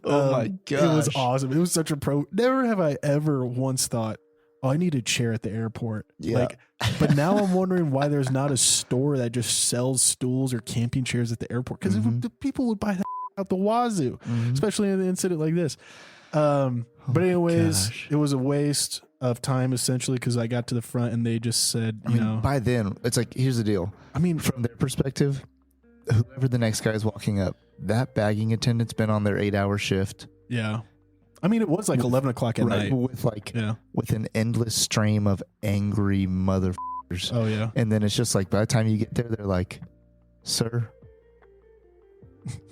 Oh my gosh. It was awesome. It was such a pro. Never have I ever once thought, "Oh, I need a chair at the airport." Yeah. Like, but now I'm wondering why there's not a store that just sells stools or camping chairs at the airport. Because the people would buy that out the wazoo, especially in an incident like this. But anyways, it was a waste of time essentially because I got to the front and they just said, you know, by then it's like, here's the deal. I mean, from their perspective, whoever the next guy is walking up, that bagging attendant's been on their 8-hour shift. Yeah. I mean, it was like 11 o'clock at night. With like, with an endless stream of angry motherfuckers. Oh, yeah. And then it's just like, by the time you get there, they're like, "Sir,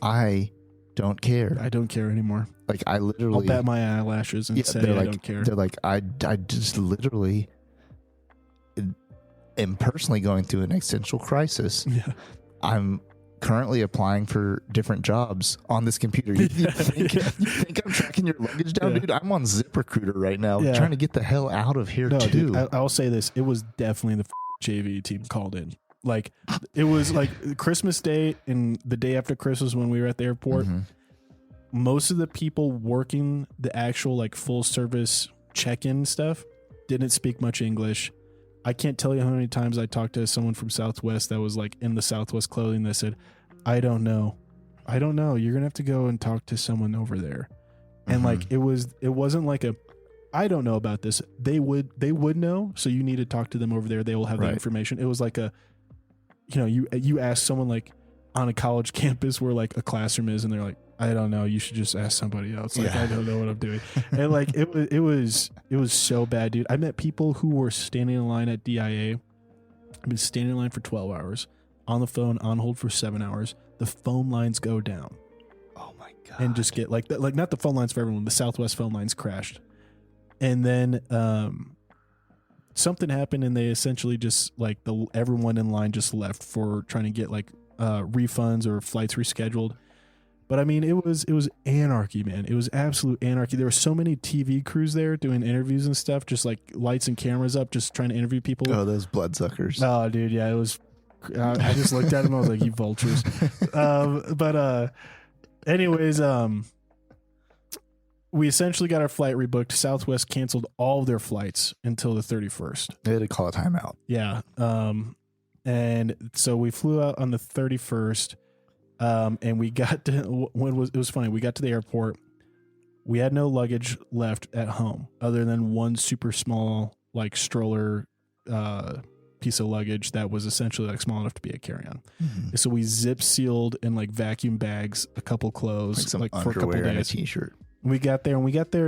I don't care. I don't care anymore." Like, I literally... I'll bat my eyelashes and say I don't care. They're like, I just literally am personally going through an existential crisis. Yeah. I'm currently applying for different jobs on this computer. You think I'm tracking your luggage down, dude? I'm on ZipRecruiter right now, trying to get the hell out of here, too. Dude, I'll say this. It was definitely the JV team called in. Like, it was like Christmas Day and the day after Christmas when we were at the airport. Most of the people working the actual like full service check-in stuff didn't speak much English. I can't tell you how many times I talked to someone from Southwest that was like in the Southwest clothing that said, I don't know. You're going to have to go and talk to someone over there. And like, it wasn't like a, I don't know about this. They would know. So you need to talk to them over there. They will have the information. It was like a, you know, you ask someone like on a college campus where like a classroom is and they're like, I don't know. You should just ask somebody else. Like, I don't know what I'm doing. And like, it was so bad, dude. I met people who were standing in line at DIA. I've been standing in line for 12 hours on the phone, on hold for 7 hours. The phone lines go down. Oh my God. And just get like not the phone lines for everyone. The Southwest phone lines crashed. And then, something happened and they essentially just like everyone in line just left for trying to get like, refunds or flights rescheduled. But I mean, it was anarchy, man. It was absolute anarchy. There were so many TV crews there doing interviews and stuff, just like lights and cameras up, just trying to interview people. Oh, those bloodsuckers. Oh, dude. Yeah, it was. I just looked at them. I was like, "You vultures." Anyways, we essentially got our flight rebooked. Southwest canceled all of their flights until the 31st. They had to call a timeout. Yeah. And so we flew out on the 31st. And we got to it was funny. We got to the airport. We had no luggage left at home other than one super small like stroller piece of luggage that was essentially like small enough to be a carry-on. So we zip sealed in like vacuum bags a couple clothes like for a couple days. And a t-shirt. We got there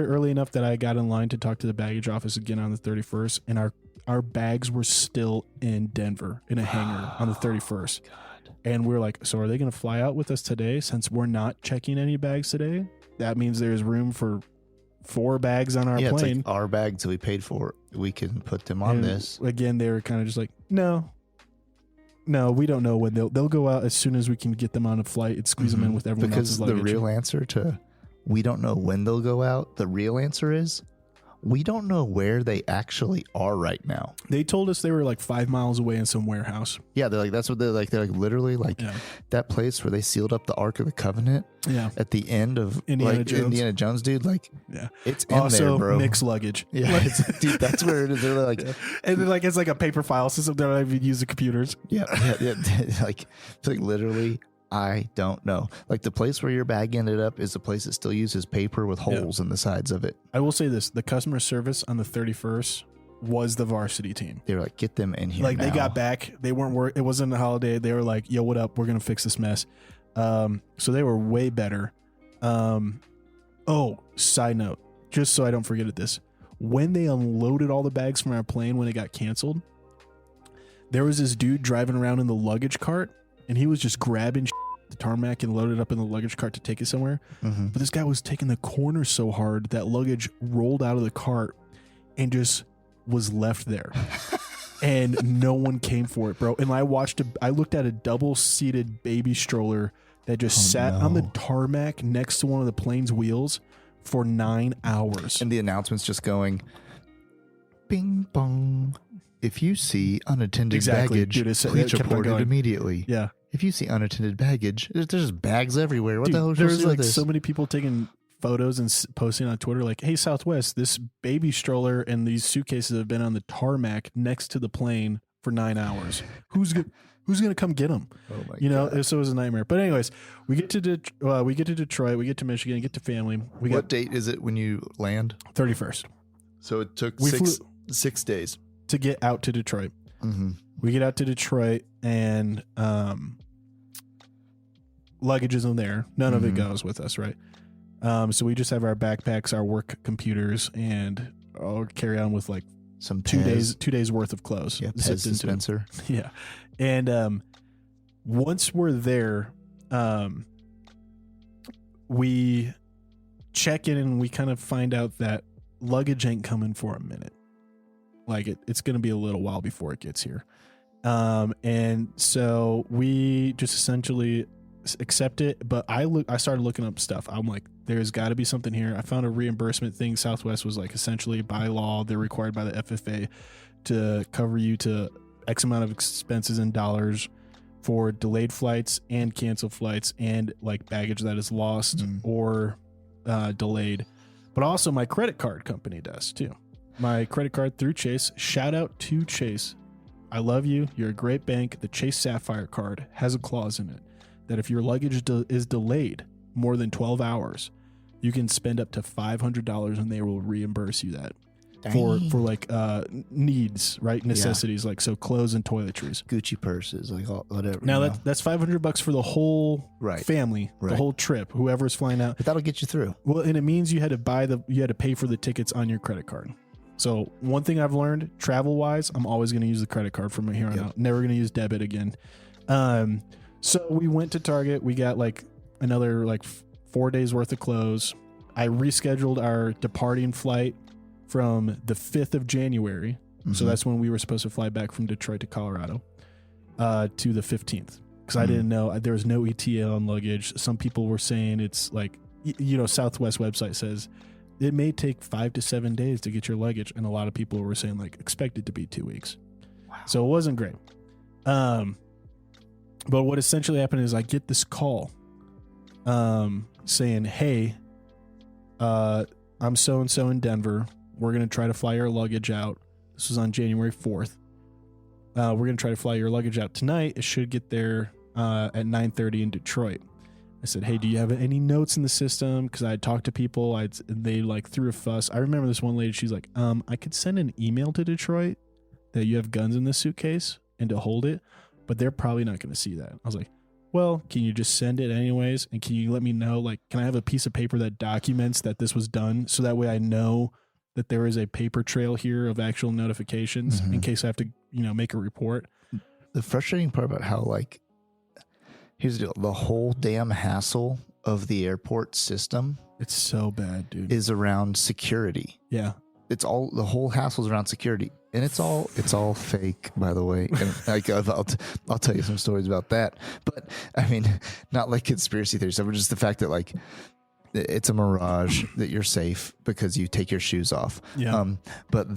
early enough that I got in line to talk to the baggage office again on the 31st, and our bags were still in Denver in a hangar on the 31st. God. And we're like, so are they going to fly out with us today? Since we're not checking any bags today, that means there's room for 4 bags on our plane. It's like our bags that we paid for. We can put them on this. Again, they were kind of just like, no, we don't know when they'll go out as soon as we can get them on a flight and squeeze them in with everyone else's luggage. Because the real answer to we don't know when they'll go out, the real answer is we don't know where they actually are right now. They told us they were like 5 miles away in some warehouse. Yeah, they're like, that's what they're like. They're like literally like that place where they sealed up the Ark of the Covenant. Yeah. At the end of Indiana Jones, dude. Like, it's in also, there, bro. Mixed luggage. Yeah, dude, that's where it is. They're like, and then like it's like a paper file system. They don't even use the computers. Yeah. Like literally. I don't know. Like the place where your bag ended up is the place that still uses paper with holes in the sides of it. I will say this. The customer service on the 31st was the varsity team. They were like, get them in here. Like now. they got back. They weren't it wasn't a holiday. They were like, yo, what up? We're going to fix this mess. So they were way better. Side note, just so I don't forget this. When they unloaded all the bags from our plane when it got canceled, there was this dude driving around in the luggage cart, and he was just grabbing the tarmac and loaded up in the luggage cart to take it somewhere. But this guy was taking the corner so hard that luggage rolled out of the cart and just was left there. And no one came for it, bro. And I looked at a double-seated baby stroller that just sat on the tarmac next to one of the plane's wheels for 9 hours. And the announcement's just going, bing bong. If you see unattended baggage, dude, please report it immediately. Yeah. If you see unattended baggage, there's just bags everywhere. What Dude, the hell is there's like this? so many people taking photos and posting on Twitter like, hey, Southwest, this baby stroller and these suitcases have been on the tarmac next to the plane for 9 hours. Who's going to come get them? Oh my God. So it was a nightmare. But anyways, we get to Detroit, we get to Michigan, get to family. What date is it when you land? 31st. So it took We 6 days to get out to Detroit. Mm-hmm. We get out to Detroit and luggage isn't there. None of it goes with us, right? So we just have our backpacks, our work computers, and I'll carry on with like some 2 days worth of clothes. Yeah, Pez dispenser. Yeah. And once we're there, we check in and we kind of find out that luggage ain't coming for a minute. Like it's going to be a little while before it gets here. And so we just essentially accept it. But I started looking up stuff. I'm like, there's got to be something here. I found a reimbursement thing. Southwest was like, essentially by law, they're required by the FFA to cover you to X amount of expenses in dollars for delayed flights and canceled flights and like baggage that is lost or delayed. But also my credit card company does too. My credit card through Chase. Shout out to Chase. I love you. You're a great bank. The Chase Sapphire card has a clause in it that if your luggage is delayed more than 12 hours, you can spend up to $500 and they will reimburse you that. For like needs, right? Necessities, like so clothes and toiletries. Gucci purses, like whatever. Now that's $500 for the whole family, the whole trip, whoever's flying out. But that'll get you through. Well, and it means you had to pay for the tickets on your credit card. So one thing I've learned, travel wise, I'm always going to use the credit card from here on out. Never going to use debit again. So we went to Target. We got like another like 4 days worth of clothes. I rescheduled our departing flight from the 5th of January. So that's when we were supposed to fly back from Detroit to Colorado, to the 15th. Because I didn't know, there was no ETA on luggage. Some people were saying it's like, Southwest website says it may take 5 to 7 days to get your luggage. And a lot of people were saying like, expect it to be 2 weeks. Wow. So it wasn't great. But what essentially happened is I get this call saying, hey, I'm so-and-so in Denver. We're going to try to fly your luggage out. This was on January 4th. We're going to try to fly your luggage out tonight. It should get there at 9:30 in Detroit. I said, hey, do you have any notes in the system? Because I had talked to people. They like threw a fuss. I remember this one lady. She's like, I could send an email to Detroit that you have guns in this suitcase and to hold it, but they're probably not going to see that. I was like, well, can you just send it anyways? And can you let me know, like, can I have a piece of paper that documents that this was done so that way I know that there is a paper trail here of actual notifications in case I have to, make a report. The frustrating part about how, like, here's the deal, the whole damn hassle of the airport system. It's so bad, dude. Is around security. Yeah. The whole hassle is around security. And it's all fake, by the way. And like, I'll tell you some stories about that. But I mean, not like conspiracy theory stuff, but just the fact that like it's a mirage that you're safe because you take your shoes off. Yeah. But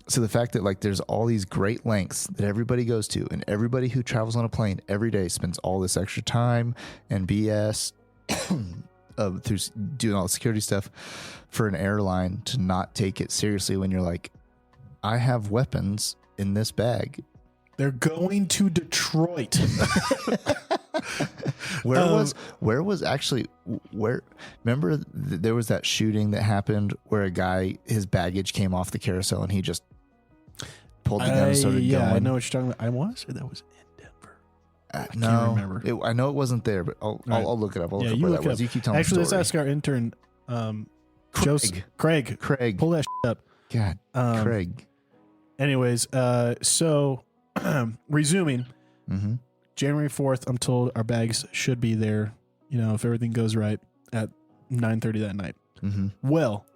so the fact that like there's all these great lengths that everybody goes to, and everybody who travels on a plane every day spends all this extra time and BS through doing all the security stuff for an airline to not take it seriously when you're like, I have weapons in this bag. They're going to Detroit. Remember there was that shooting that happened where a guy, his baggage came off the carousel and he just pulled the gun and started going. I know what you're talking about. I want to say that was in Denver. I can't remember. I know it wasn't there, but I'll look it up. I'll look up where that was. You keep telling me. Actually, let's ask our intern, Craig. Pull that shit up. God, Craig. Anyways, so resuming, January 4th, I'm told our bags should be there, if everything goes right, at 9:30 that night. Well,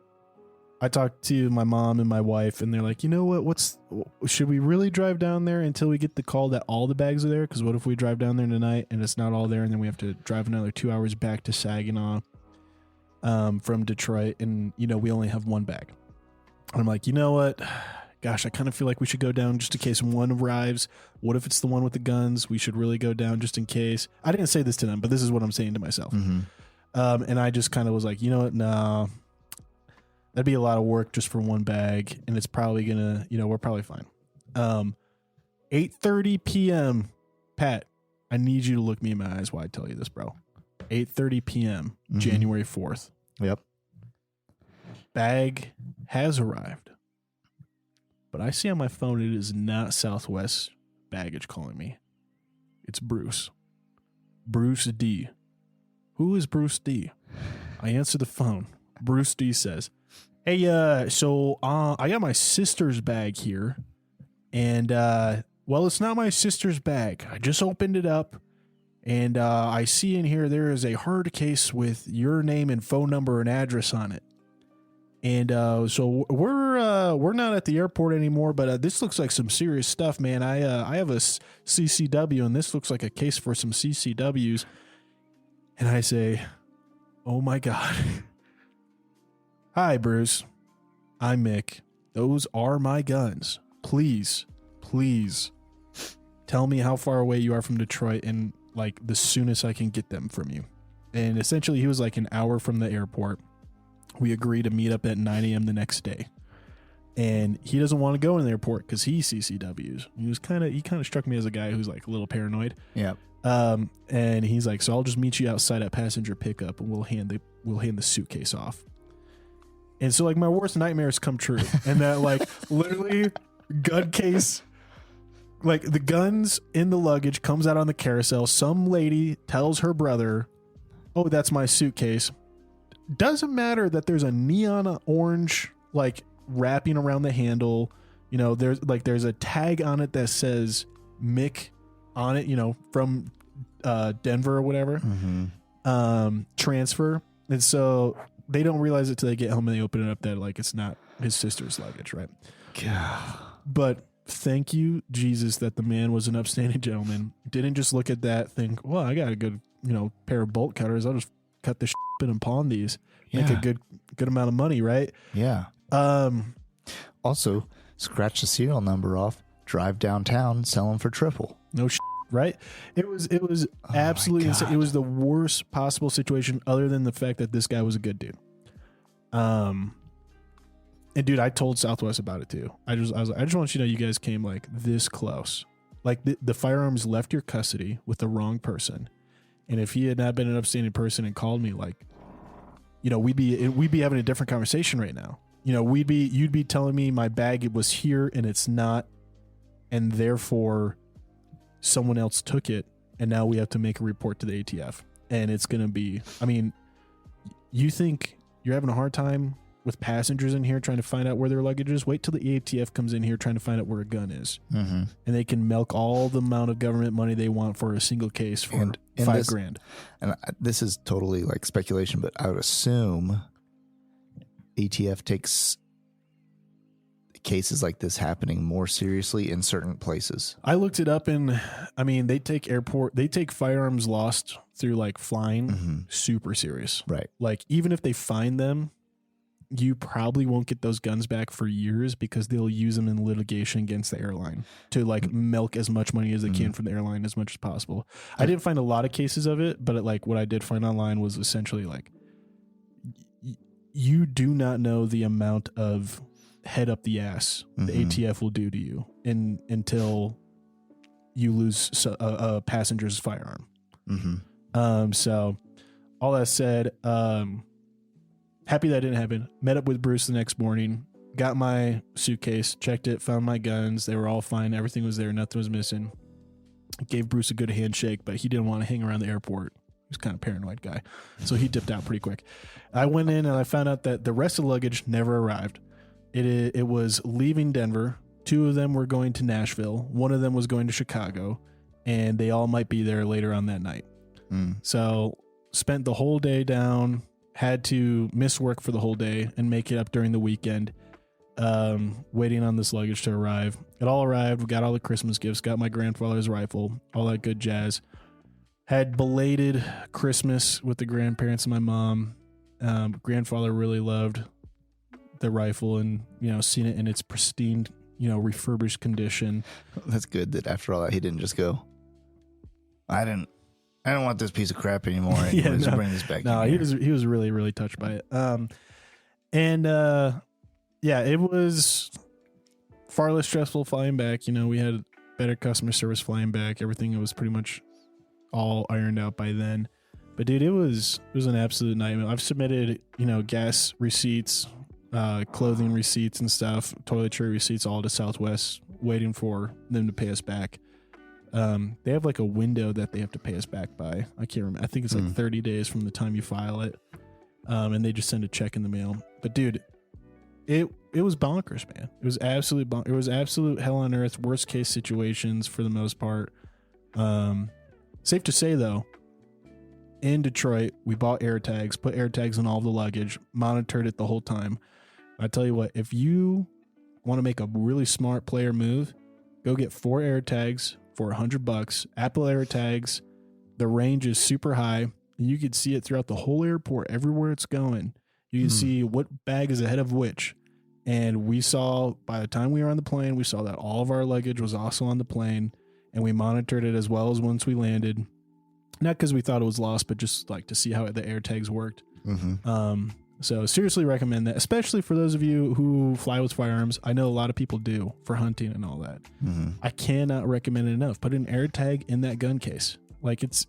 I talked to my mom and my wife, and they're like, you know what, should we really drive down there until we get the call that all the bags are there? Because what if we drive down there tonight and it's not all there, and then we have to drive another 2 hours back to Saginaw from Detroit, and, we only have one bag. And I'm like, you know what? Gosh, I kind of feel like we should go down just in case one arrives. What if it's the one with the guns? We should really go down just in case. I didn't say this to them, but this is what I'm saying to myself. And I just kind of was like, you know what? Nah, that'd be a lot of work just for one bag. And it's probably going to, we're probably fine. 8:30 p.m. Pat, I need you to look me in my eyes while I tell you this, bro. 8:30 p.m. January 4th. Yep. Bag has arrived. But I see on my phone it is not Southwest baggage calling me. It's Bruce. Bruce D. Who is Bruce D? I answer the phone. Bruce D says, hey, so I got my sister's bag here. And, well, it's not my sister's bag. I just opened it up. And I see in here there is a hard case with your name and phone number and address on it. And so we're not at the airport anymore, but this looks like some serious stuff, man. I have a CCW, and this looks like a case for some CCWs. And I say, oh my God. Hi, Bruce. I'm Mick. Those are my guns. Please tell me how far away you are from Detroit, and like the soonest I can get them from you. And essentially he was like an hour from the airport. We agreed to meet up at 9 a.m. the next day. And he doesn't want to go in the airport because he CCWs. He kind of struck me as a guy who's like a little paranoid. Yeah. And he's like, so I'll just meet you outside at passenger pickup, and we'll hand the suitcase off. And so like my worst nightmares come true. And that like literally gun case, like the guns in the luggage comes out on the carousel. Some lady tells her brother, oh, that's my suitcase. Doesn't matter that there's a neon orange like wrapping around the handle. There's a tag on it that says Mick on it, from Denver or whatever. Transfer. And so they don't realize it till they get home and they open it up that like it's not his sister's luggage, right? God. But thank you, Jesus, that the man was an upstanding gentleman. Didn't just look at that, think, well, I got a good, pair of bolt cutters. I'll just cut this shit and pawn these. Make a good amount of money, right? Yeah. Also, scratch the serial number off, drive downtown, sell them for triple. No shit, right? It was absolutely insane. It was the worst possible situation, other than the fact that this guy was a good dude. And dude, I told Southwest about it too. I just want you to know you guys came like this close. Like the firearms left your custody with the wrong person. And if he had not been an upstanding person and called me, like, we'd be having a different conversation right now. You'd be telling me my bag was here and it's not, and therefore someone else took it, and now we have to make a report to the ATF. And it's going to be, you think you're having a hard time with passengers in here trying to find out where their luggage is? Wait till the ATF comes in here trying to find out where a gun is. And they can milk all the amount of government money they want for a single case for $5,000. And this is totally like speculation, but I would assume ATF takes cases like this happening more seriously in certain places. I looked it up, and they take firearms lost through like flying super serious. Right. Like even if they find them, you probably won't get those guns back for years because they'll use them in litigation against the airline to like milk as much money as they can from the airline as much as possible. I didn't find a lot of cases of it, but like what I did find online was essentially like, you do not know the amount of head up the ass the ATF will do to you until you lose a passenger's firearm. So all that said, happy that didn't happen. Met up with Bruce the next morning, got my suitcase, checked it, found my guns. They were all fine. Everything was there. Nothing was missing. Gave Bruce a good handshake, but he didn't want to hang around the airport. He was kind of a paranoid guy. So he dipped out pretty quick. I went in and I found out that the rest of the luggage never arrived. It was leaving Denver. 2 of them were going to Nashville. 1 of them was going to Chicago, and they all might be there later on that night. So spent the whole day down, had to miss work for the whole day and make it up during the weekend, waiting on this luggage to arrive. It all arrived. We got all the Christmas gifts, got my grandfather's rifle, all that good jazz. Had belated Christmas with the grandparents and my mom. Grandfather really loved the rifle and, seen it in its pristine, refurbished condition. That's good that after all that, he didn't just go, I don't want this piece of crap anymore. Bring this back. No, he was really, really touched by it. It was far less stressful flying back. We had better customer service flying back. Everything was pretty much all ironed out by then. But dude, it was an absolute nightmare. I've submitted, gas receipts, clothing receipts and stuff, toiletry receipts, all to Southwest, waiting for them to pay us back. They have like a window that they have to pay us back by. I can't remember. I think it's like 30 days from the time you file it. And they just send a check in the mail. But dude, it was bonkers, man. It was absolutely it was absolute hell on earth, worst case situations for the most part. Safe to say though, in Detroit, we bought air tags, put air tags on all the luggage, monitored it the whole time. I tell you what, if you want to make a really smart player move, go get 4 air tags for $100. Apple air tags. The range is super high. You could see it throughout the whole airport, everywhere it's going. You can see what bag is ahead of which. And we saw, by the time we were on the plane, we saw that all of our luggage was also on the plane, and we monitored it as well as once we landed. Not because we thought it was lost, but just like to see how the air tags worked. So seriously recommend that, especially for those of you who fly with firearms. I know a lot of people do for hunting and all that. I cannot recommend it enough. Put an air tag in that gun case. Like it's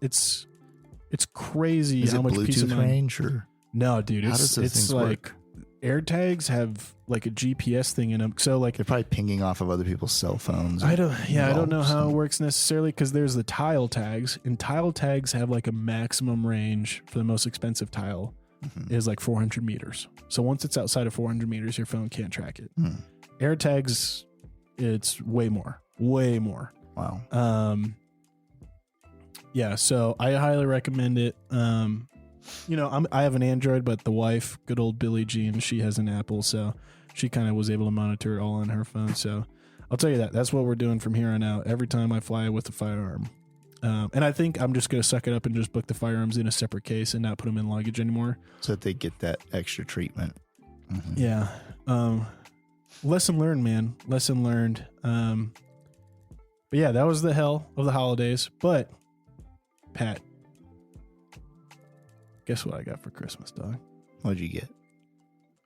crazy Is how it much Bluetooth peace of mind. range or? No, dude, How does those things like work? air tags have like a GPS thing in them. So like They're probably pinging off of other people's cell phones. I don't know how it works necessarily, because there's the tile tags, and tile tags have like a maximum range for the most expensive tile is like 400 meters. So once it's outside of 400 meters, your phone can't track it. Air tags, it's way more. Wow. Yeah, so I highly recommend it. I have an Android, but the wife, good old Billie Jean, she has an Apple, so she kind of was able to monitor it all on her phone. So I'll tell you that's what we're doing from here on out. Every time I fly with a firearm. And I think I'm just going to suck it up and just book the firearms in a separate case and not put them in luggage anymore. So that they get that extra treatment. Yeah. Lesson learned, man. Lesson learned. But yeah, that was the hell of the holidays. But, Pat, guess what I got for Christmas, dog? What'd you get?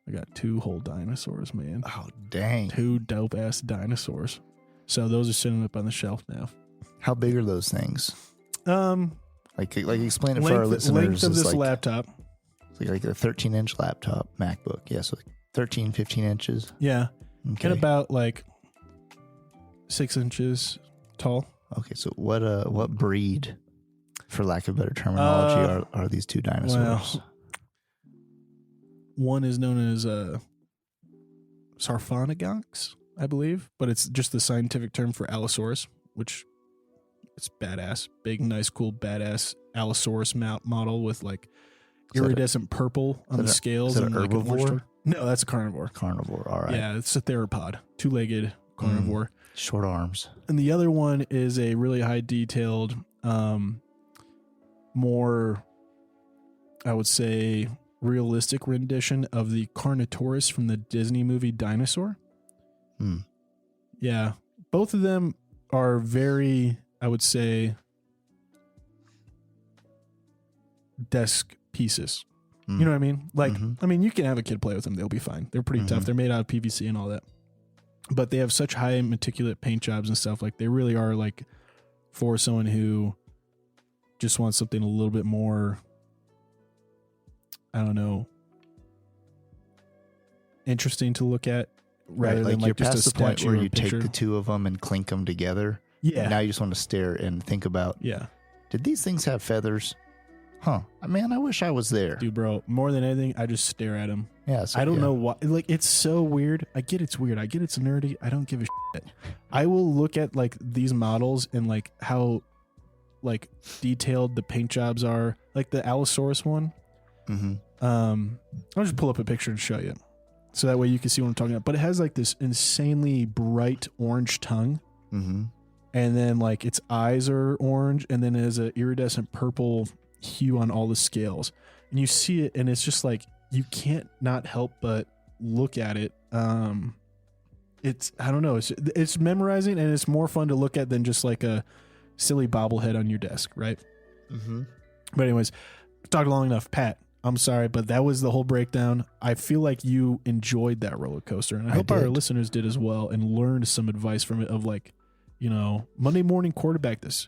I got 2 whole dinosaurs, man. Oh, dang. 2 dope-ass dinosaurs. So those are sitting up on the shelf now. How big are those things? Like explain it length, for our listeners. Length of this laptop. It's like a 13-inch laptop, MacBook. Yeah, so like 13, 15 inches. Yeah. Okay. And about like 6 inches tall. Okay, so what breed, for lack of better terminology, are these 2 dinosaurs? Well, one is known as Sarphonogonx, I believe, but it's just the scientific term for Allosaurus, which it's badass. Big, nice, cool, badass Allosaurus model with like iridescent purple on the scales. Is that an herbivore? No, that's a carnivore. Carnivore, all right. Yeah, it's a theropod, 2-legged carnivore. Short arms. And the other one is a really high detailed, more, I would say, realistic rendition of the Carnotaurus from the Disney movie Dinosaur. Yeah. Both of them are very, I would say, desk pieces. You know what I mean? Like, I mean, you can have a kid play with them. They'll be fine. They're pretty tough. They're made out of PVC and all that. But they have such high meticulous paint jobs and stuff. Like, they really are like for someone who just want something a little bit more, I don't know, interesting to look at, rather than you're just past a the point statue where or a you take picture. the two of them and clink them together. Yeah. Now you just want to stare and think about, Yeah. did these things have feathers? Huh. Man, I wish I was there. Dude, bro, more than anything, I just stare at them. Yeah. So, I don't yeah. know why. Like, it's so weird. I get it's weird. I get it's nerdy. I don't give a shit. I will look at like these models and like how like detailed the paint jobs are. Like the Allosaurus one. Mm-hmm. I'll just pull up a picture and show you, so that way you can see what I'm talking about. But it has like this insanely bright orange tongue, Mm-hmm. and then like its eyes are orange, and then it has an iridescent purple hue on all the scales, and you see it, and it's just like you can't not help but look at it. It's, I don't know, it's memorizing, and it's more fun to look at than just like a silly bobblehead on your desk, right? Mm-hmm. But anyways, talked long enough. Pat, I'm sorry, but that was the whole breakdown. I feel like you enjoyed that roller coaster, and I hope our did. listeners did as well, and learned some advice from it of like, you know, Monday morning quarterback this.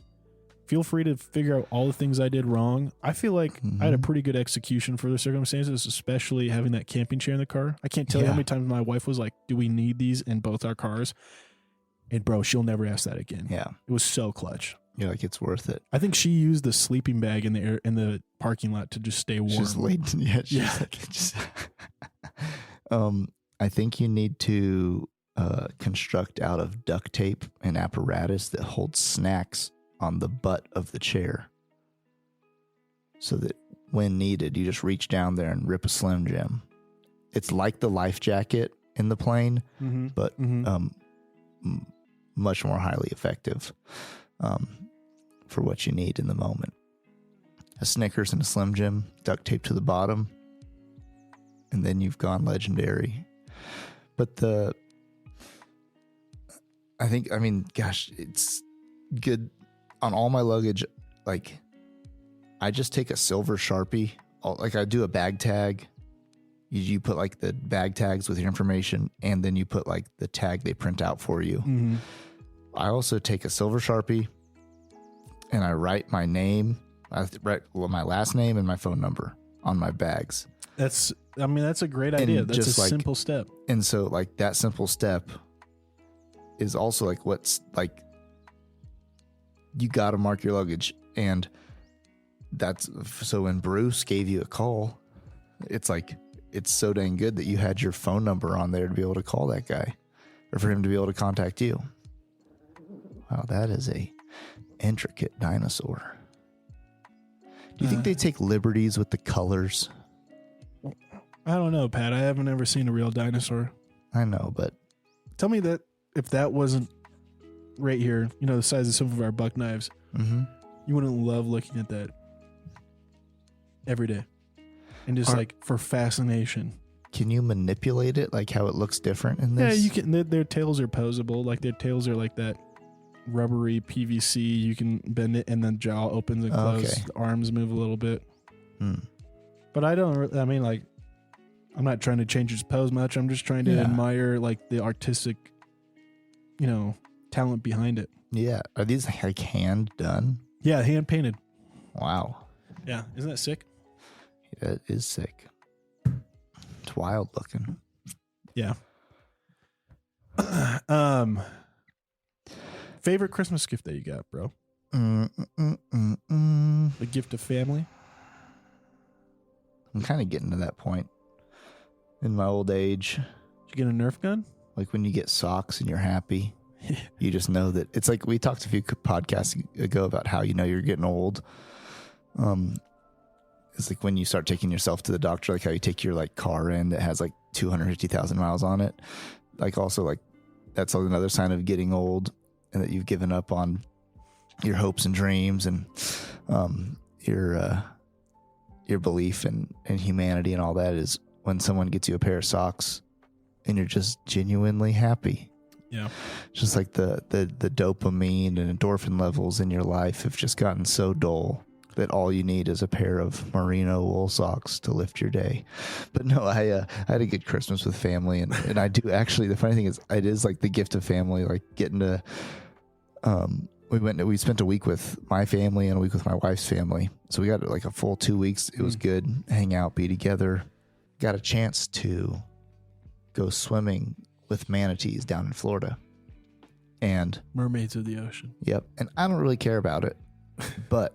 Feel free to figure out all the things I did wrong. I feel like I had a pretty good execution for the circumstances, especially having that camping chair in the car. I can't tell you how many times my wife was like, do we need these in both our cars? And bro, she'll never ask that again. Yeah. It was so clutch. You're like, it's worth it. I think she used the sleeping bag in the parking lot to just stay warm. She's laid. Yeah. She's like, just, I think you need to construct out of duct tape an apparatus that holds snacks on the butt of the chair, so that when needed, you just reach down there and rip a Slim Jim. It's like the life jacket in the plane, but much more highly effective for what you need in the moment. A Snickers and a Slim Jim, duct tape to the bottom, and then you've gone legendary. But gosh, it's good. On all my luggage, like, I just take a silver Sharpie. Like, I do a bag tag. You put like the bag tags with your information, and then you put like the tag they print out for you. Mm-hmm. I also take a silver Sharpie, and I write my name. I write my last name and my phone number on my bags. That's a great idea. And That's just a like, simple step. And so like that simple step is also like what's like, you got to mark your luggage. And that's, so when Bruce gave you a call, it's like, it's so dang good that you had your phone number on there to be able to call that guy, or for him to be able to contact you. Wow, that is a intricate dinosaur. Do you think they take liberties with the colors? I don't know, Pat. I haven't ever seen a real dinosaur. I know, but Tell me that if that wasn't right here, you know, the size of some of our buck knives, you wouldn't love looking at that every day. And just like for fascination. Can you manipulate it, like how it looks different in this? Yeah, you can. Their tails are posable. Like their tails are like that rubbery PVC. You can bend it, and then jaw opens and closes. Okay. The arms move a little bit. But I don't. I mean, like, I'm not trying to change its pose much. I'm just trying to admire like the artistic, you know, talent behind it. Yeah. Are these like hand done? Yeah, hand painted. Wow. Yeah, isn't that sick? It is sick. It's wild looking. Yeah. Favorite Christmas gift that you got, bro? The gift of family? I'm kind of getting to that point in my old age. Did you get a Nerf gun? Like when you get socks and you're happy, you just know that it's like we talked a few podcasts ago about how you know you're getting old. It's like when you start taking yourself to the doctor, like how you take your like car in that has like 250,000 miles on it. Like also like that's another sign of getting old, and that you've given up on your hopes and dreams and your belief in humanity and all that, is when someone gets you a pair of socks and you're just genuinely happy. Yeah. Just like the dopamine and endorphin levels in your life have just gotten so dull that all you need is a pair of merino wool socks to lift your day. But no, I had a good Christmas with family, and I do actually, the funny thing is, it is like the gift of family, like getting to, we spent a week with my family and a week with my wife's family. So we got like a full 2 weeks. It was good. Hang out, be together. Got a chance to go swimming with manatees down in Florida. And mermaids of the ocean. Yep. And I don't really care about it, but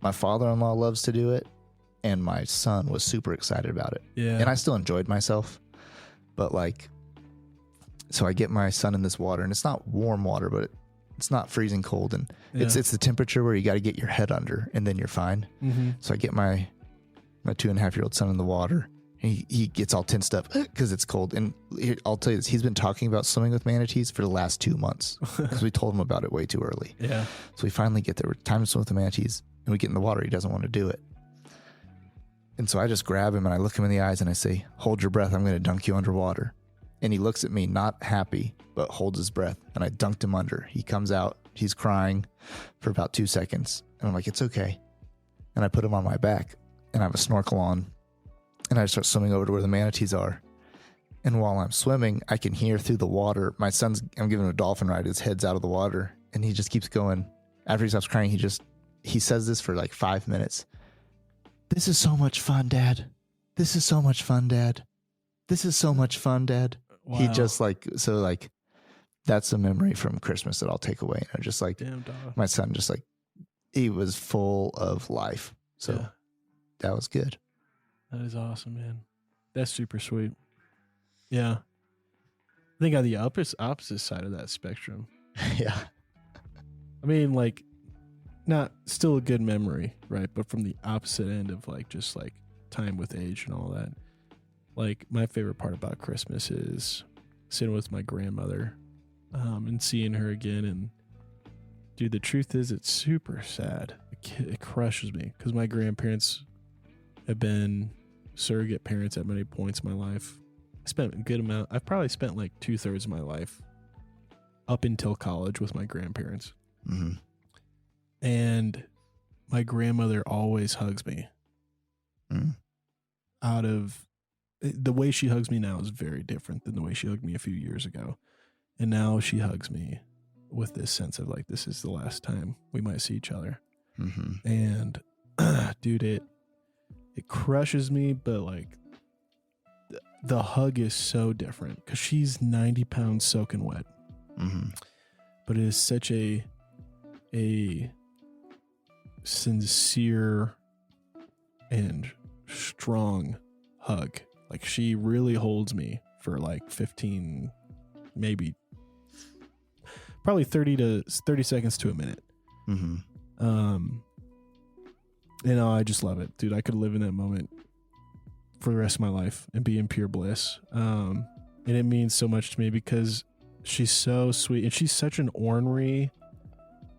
my father-in-law loves to do it. And my son was super excited about it. Yeah. And I still enjoyed myself. But like, so I get my son in this water, and it's not warm water, but it's not freezing cold. And it's the temperature where you got to get your head under, and then you're fine. Mm-hmm. So I get my 2.5-year-old son in the water. He gets all tensed up because it's cold. And I'll tell you this, he's been talking about swimming with manatees for the last 2 months because we told him about it way too early. Yeah. So we finally get there. Time to swim with the manatees, and we get in the water. He doesn't want to do it. And so I just grab him and I look him in the eyes and I say, hold your breath. I'm going to dunk you underwater. And he looks at me, not happy, but holds his breath. And I dunked him under. He comes out. He's crying for about 2 seconds. And I'm like, it's okay. And I put him on my back and I have a snorkel on. And I start swimming over to where the manatees are. And while I'm swimming, I can hear through the water. I'm giving him a dolphin ride. His head's out of the water. And he just keeps going. After he stops crying, he says this for like 5 minutes. This is so much fun, Dad. This is so much fun, Dad. This is so much fun, Dad. Wow. He just that's a memory from Christmas that I'll take away. And just like, damn dog. My son, just like, he was full of life. So that was good. That is awesome, man. That's super sweet. Yeah. I think on the opposite side of that spectrum. Yeah. I mean, like, not still a good memory, right? But from the opposite end of like just like time with age and all that. Like my favorite part about Christmas is sitting with my grandmother and seeing her again. And dude, the truth is it's super sad. It crushes me because my grandparents have been surrogate parents at many points in my life. I spent a good amount. I've probably spent like 2/3 of my life up until college with my grandparents. Mm-hmm. And my grandmother always hugs me. Out of the way she hugs me now is very different than the way she hugged me a few years ago. And now she hugs me with this sense of like, this is the last time we might see each other. Mm-hmm. And dude, it crushes me, but like the hug is so different because she's 90 pounds soaking wet. Mm-hmm. But it is such a sincere and strong hug. Like she really holds me for like 15, maybe probably 30 seconds to a minute. Mm-hmm. I just love it, dude. I could live in that moment for the rest of my life and be in pure bliss. And it means so much to me because she's so sweet and she's such an ornery,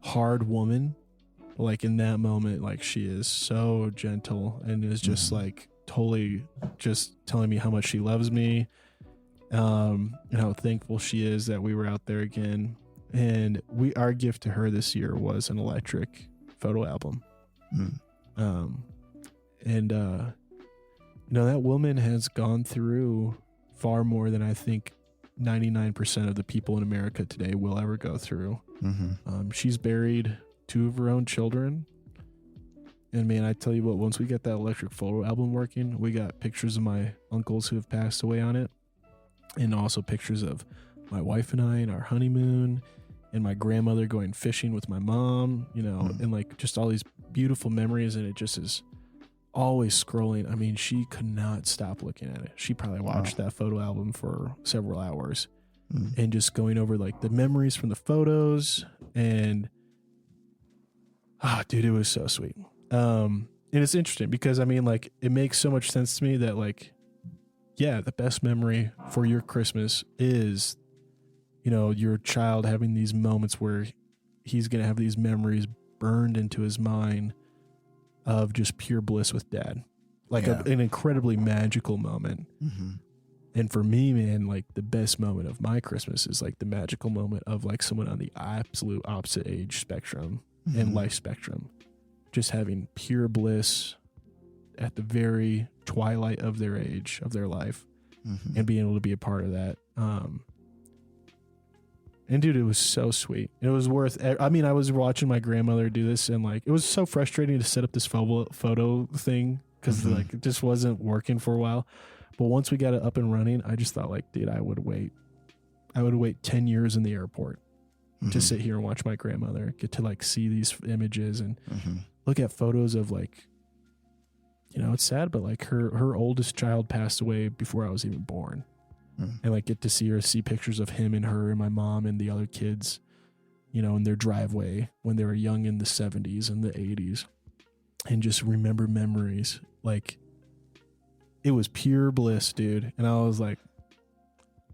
hard woman. Like in that moment, like she is so gentle and is just like totally just telling me how much she loves me, and how thankful she is that we were out there again. And our gift to her this year was an electric photo album. That woman has gone through far more than I think 99% of the people in America today will ever go through. Mm-hmm. She's buried 2 of her own children. And man, I tell you what, once we get that electric photo album working, we got pictures of my uncles who have passed away on it. And also pictures of my wife and I in our honeymoon and my grandmother going fishing with my mom, and like just all these beautiful memories. And it just is always scrolling. I mean, she could not stop looking at it. She probably watched that photo album for several hours and just going over like the memories from the photos. And dude, it was so sweet. And it's interesting because I mean, like, it makes so much sense to me that like, yeah, the best memory for your Christmas is, your child having these moments where he's going to have these memories burned into his mind of just pure bliss with dad. Like an incredibly magical moment. Mm-hmm. And for me, man, like the best moment of my Christmas is like the magical moment of like someone on the absolute opposite age spectrum and life spectrum, just having pure bliss at the very twilight of their age, of their life, and being able to be a part of that. And dude, it was so sweet. It was worth, I mean, I was watching my grandmother do this, and like, it was so frustrating to set up this photo thing because like it just wasn't working for a while. But once we got it up and running, I just thought like, dude, I would wait 10 years in the airport to sit here and watch my grandmother get to like see these images and look at photos of like, you know, it's sad, but like her oldest child passed away before I was even born. And like get to see pictures of him and her and my mom and the other kids, you know, in their driveway when they were young in the 70s and the 80s, and just remember memories. Like, it was pure bliss, dude. And I was like,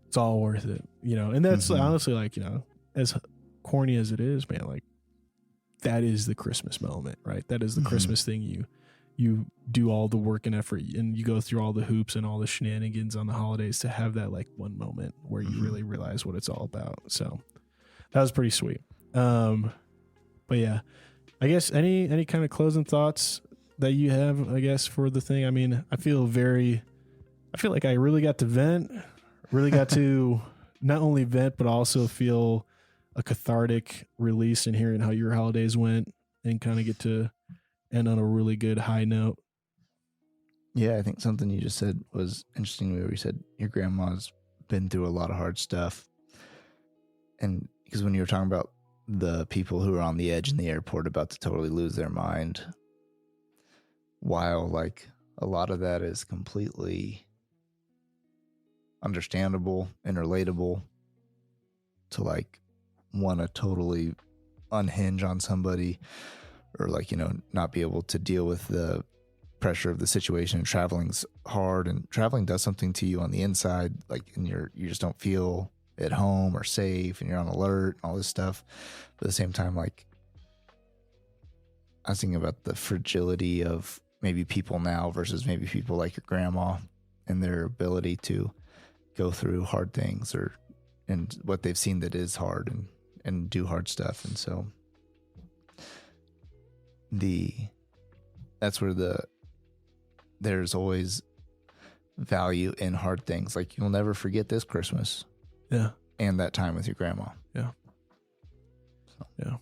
it's all worth it, you know. And that's honestly, like, you know, as corny as it is, man, like, that is the Christmas moment, right? That is the Christmas thing. You do all the work and effort, and you go through all the hoops and all the shenanigans on the holidays to have that like one moment where you really realize what it's all about. So that was pretty sweet. But yeah, I guess any kind of closing thoughts that you have, I guess, for the thing. I mean, I feel like I really got to vent, really got to not only vent, but also feel a cathartic release in hearing how your holidays went, and kind of get to end on a really good high note. Yeah, I think something you just said was interesting, where you said your grandma's been through a lot of hard stuff. And because when you were talking about the people who are on the edge in the airport about to totally lose their mind, while like a lot of that is completely understandable and relatable, to like want to totally unhinge on somebody, or like, you know, not be able to deal with the pressure of the situation. And traveling's hard, and traveling does something to you on the inside, like, and you just don't feel at home or safe, and you're on alert and all this stuff. But at the same time, like, I was thinking about the fragility of maybe people now versus maybe people like your grandma, and their ability to go through hard things, and what they've seen that is hard, and do hard stuff. And so that's where there's always value in hard things. Like, you'll never forget this Christmas. Yeah. And that time with your grandma. Yeah. So. Yeah.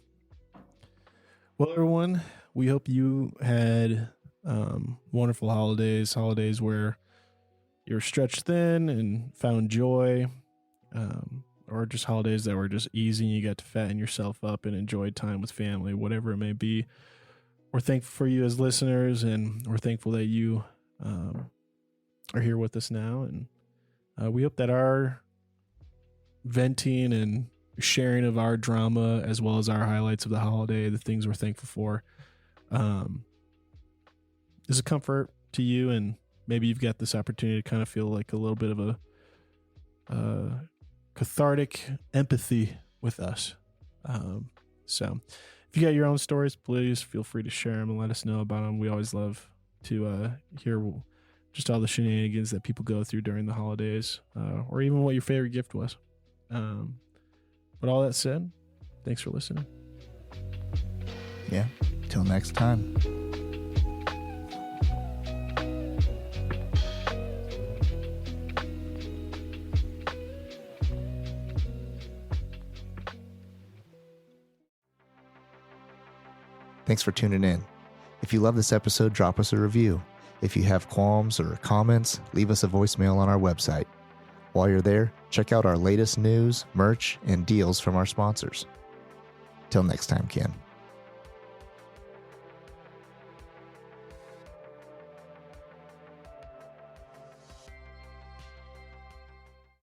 Well, everyone, we hope you had wonderful holidays where you're stretched thin and found joy, or just holidays that were just easy and you got to fatten yourself up and enjoy time with family, whatever it may be. We're thankful for you as listeners, and we're thankful that you are here with us now. And we hope that our venting and sharing of our drama, as well as our highlights of the holiday, the things we're thankful for, is a comfort to you. And maybe you've got this opportunity to kind of feel like a little bit of a cathartic empathy with us. So if you got your own stories, please feel free to share them and let us know about them. We always love to hear just all the shenanigans that people go through during the holidays, or even what your favorite gift was. But all that said, thanks for listening. Yeah. Till next time. Thanks for tuning in. If you love this episode, drop us a review. If you have qualms or comments, leave us a voicemail on our website. While you're there, check out our latest news, merch, and deals from our sponsors. Till next time, Ken.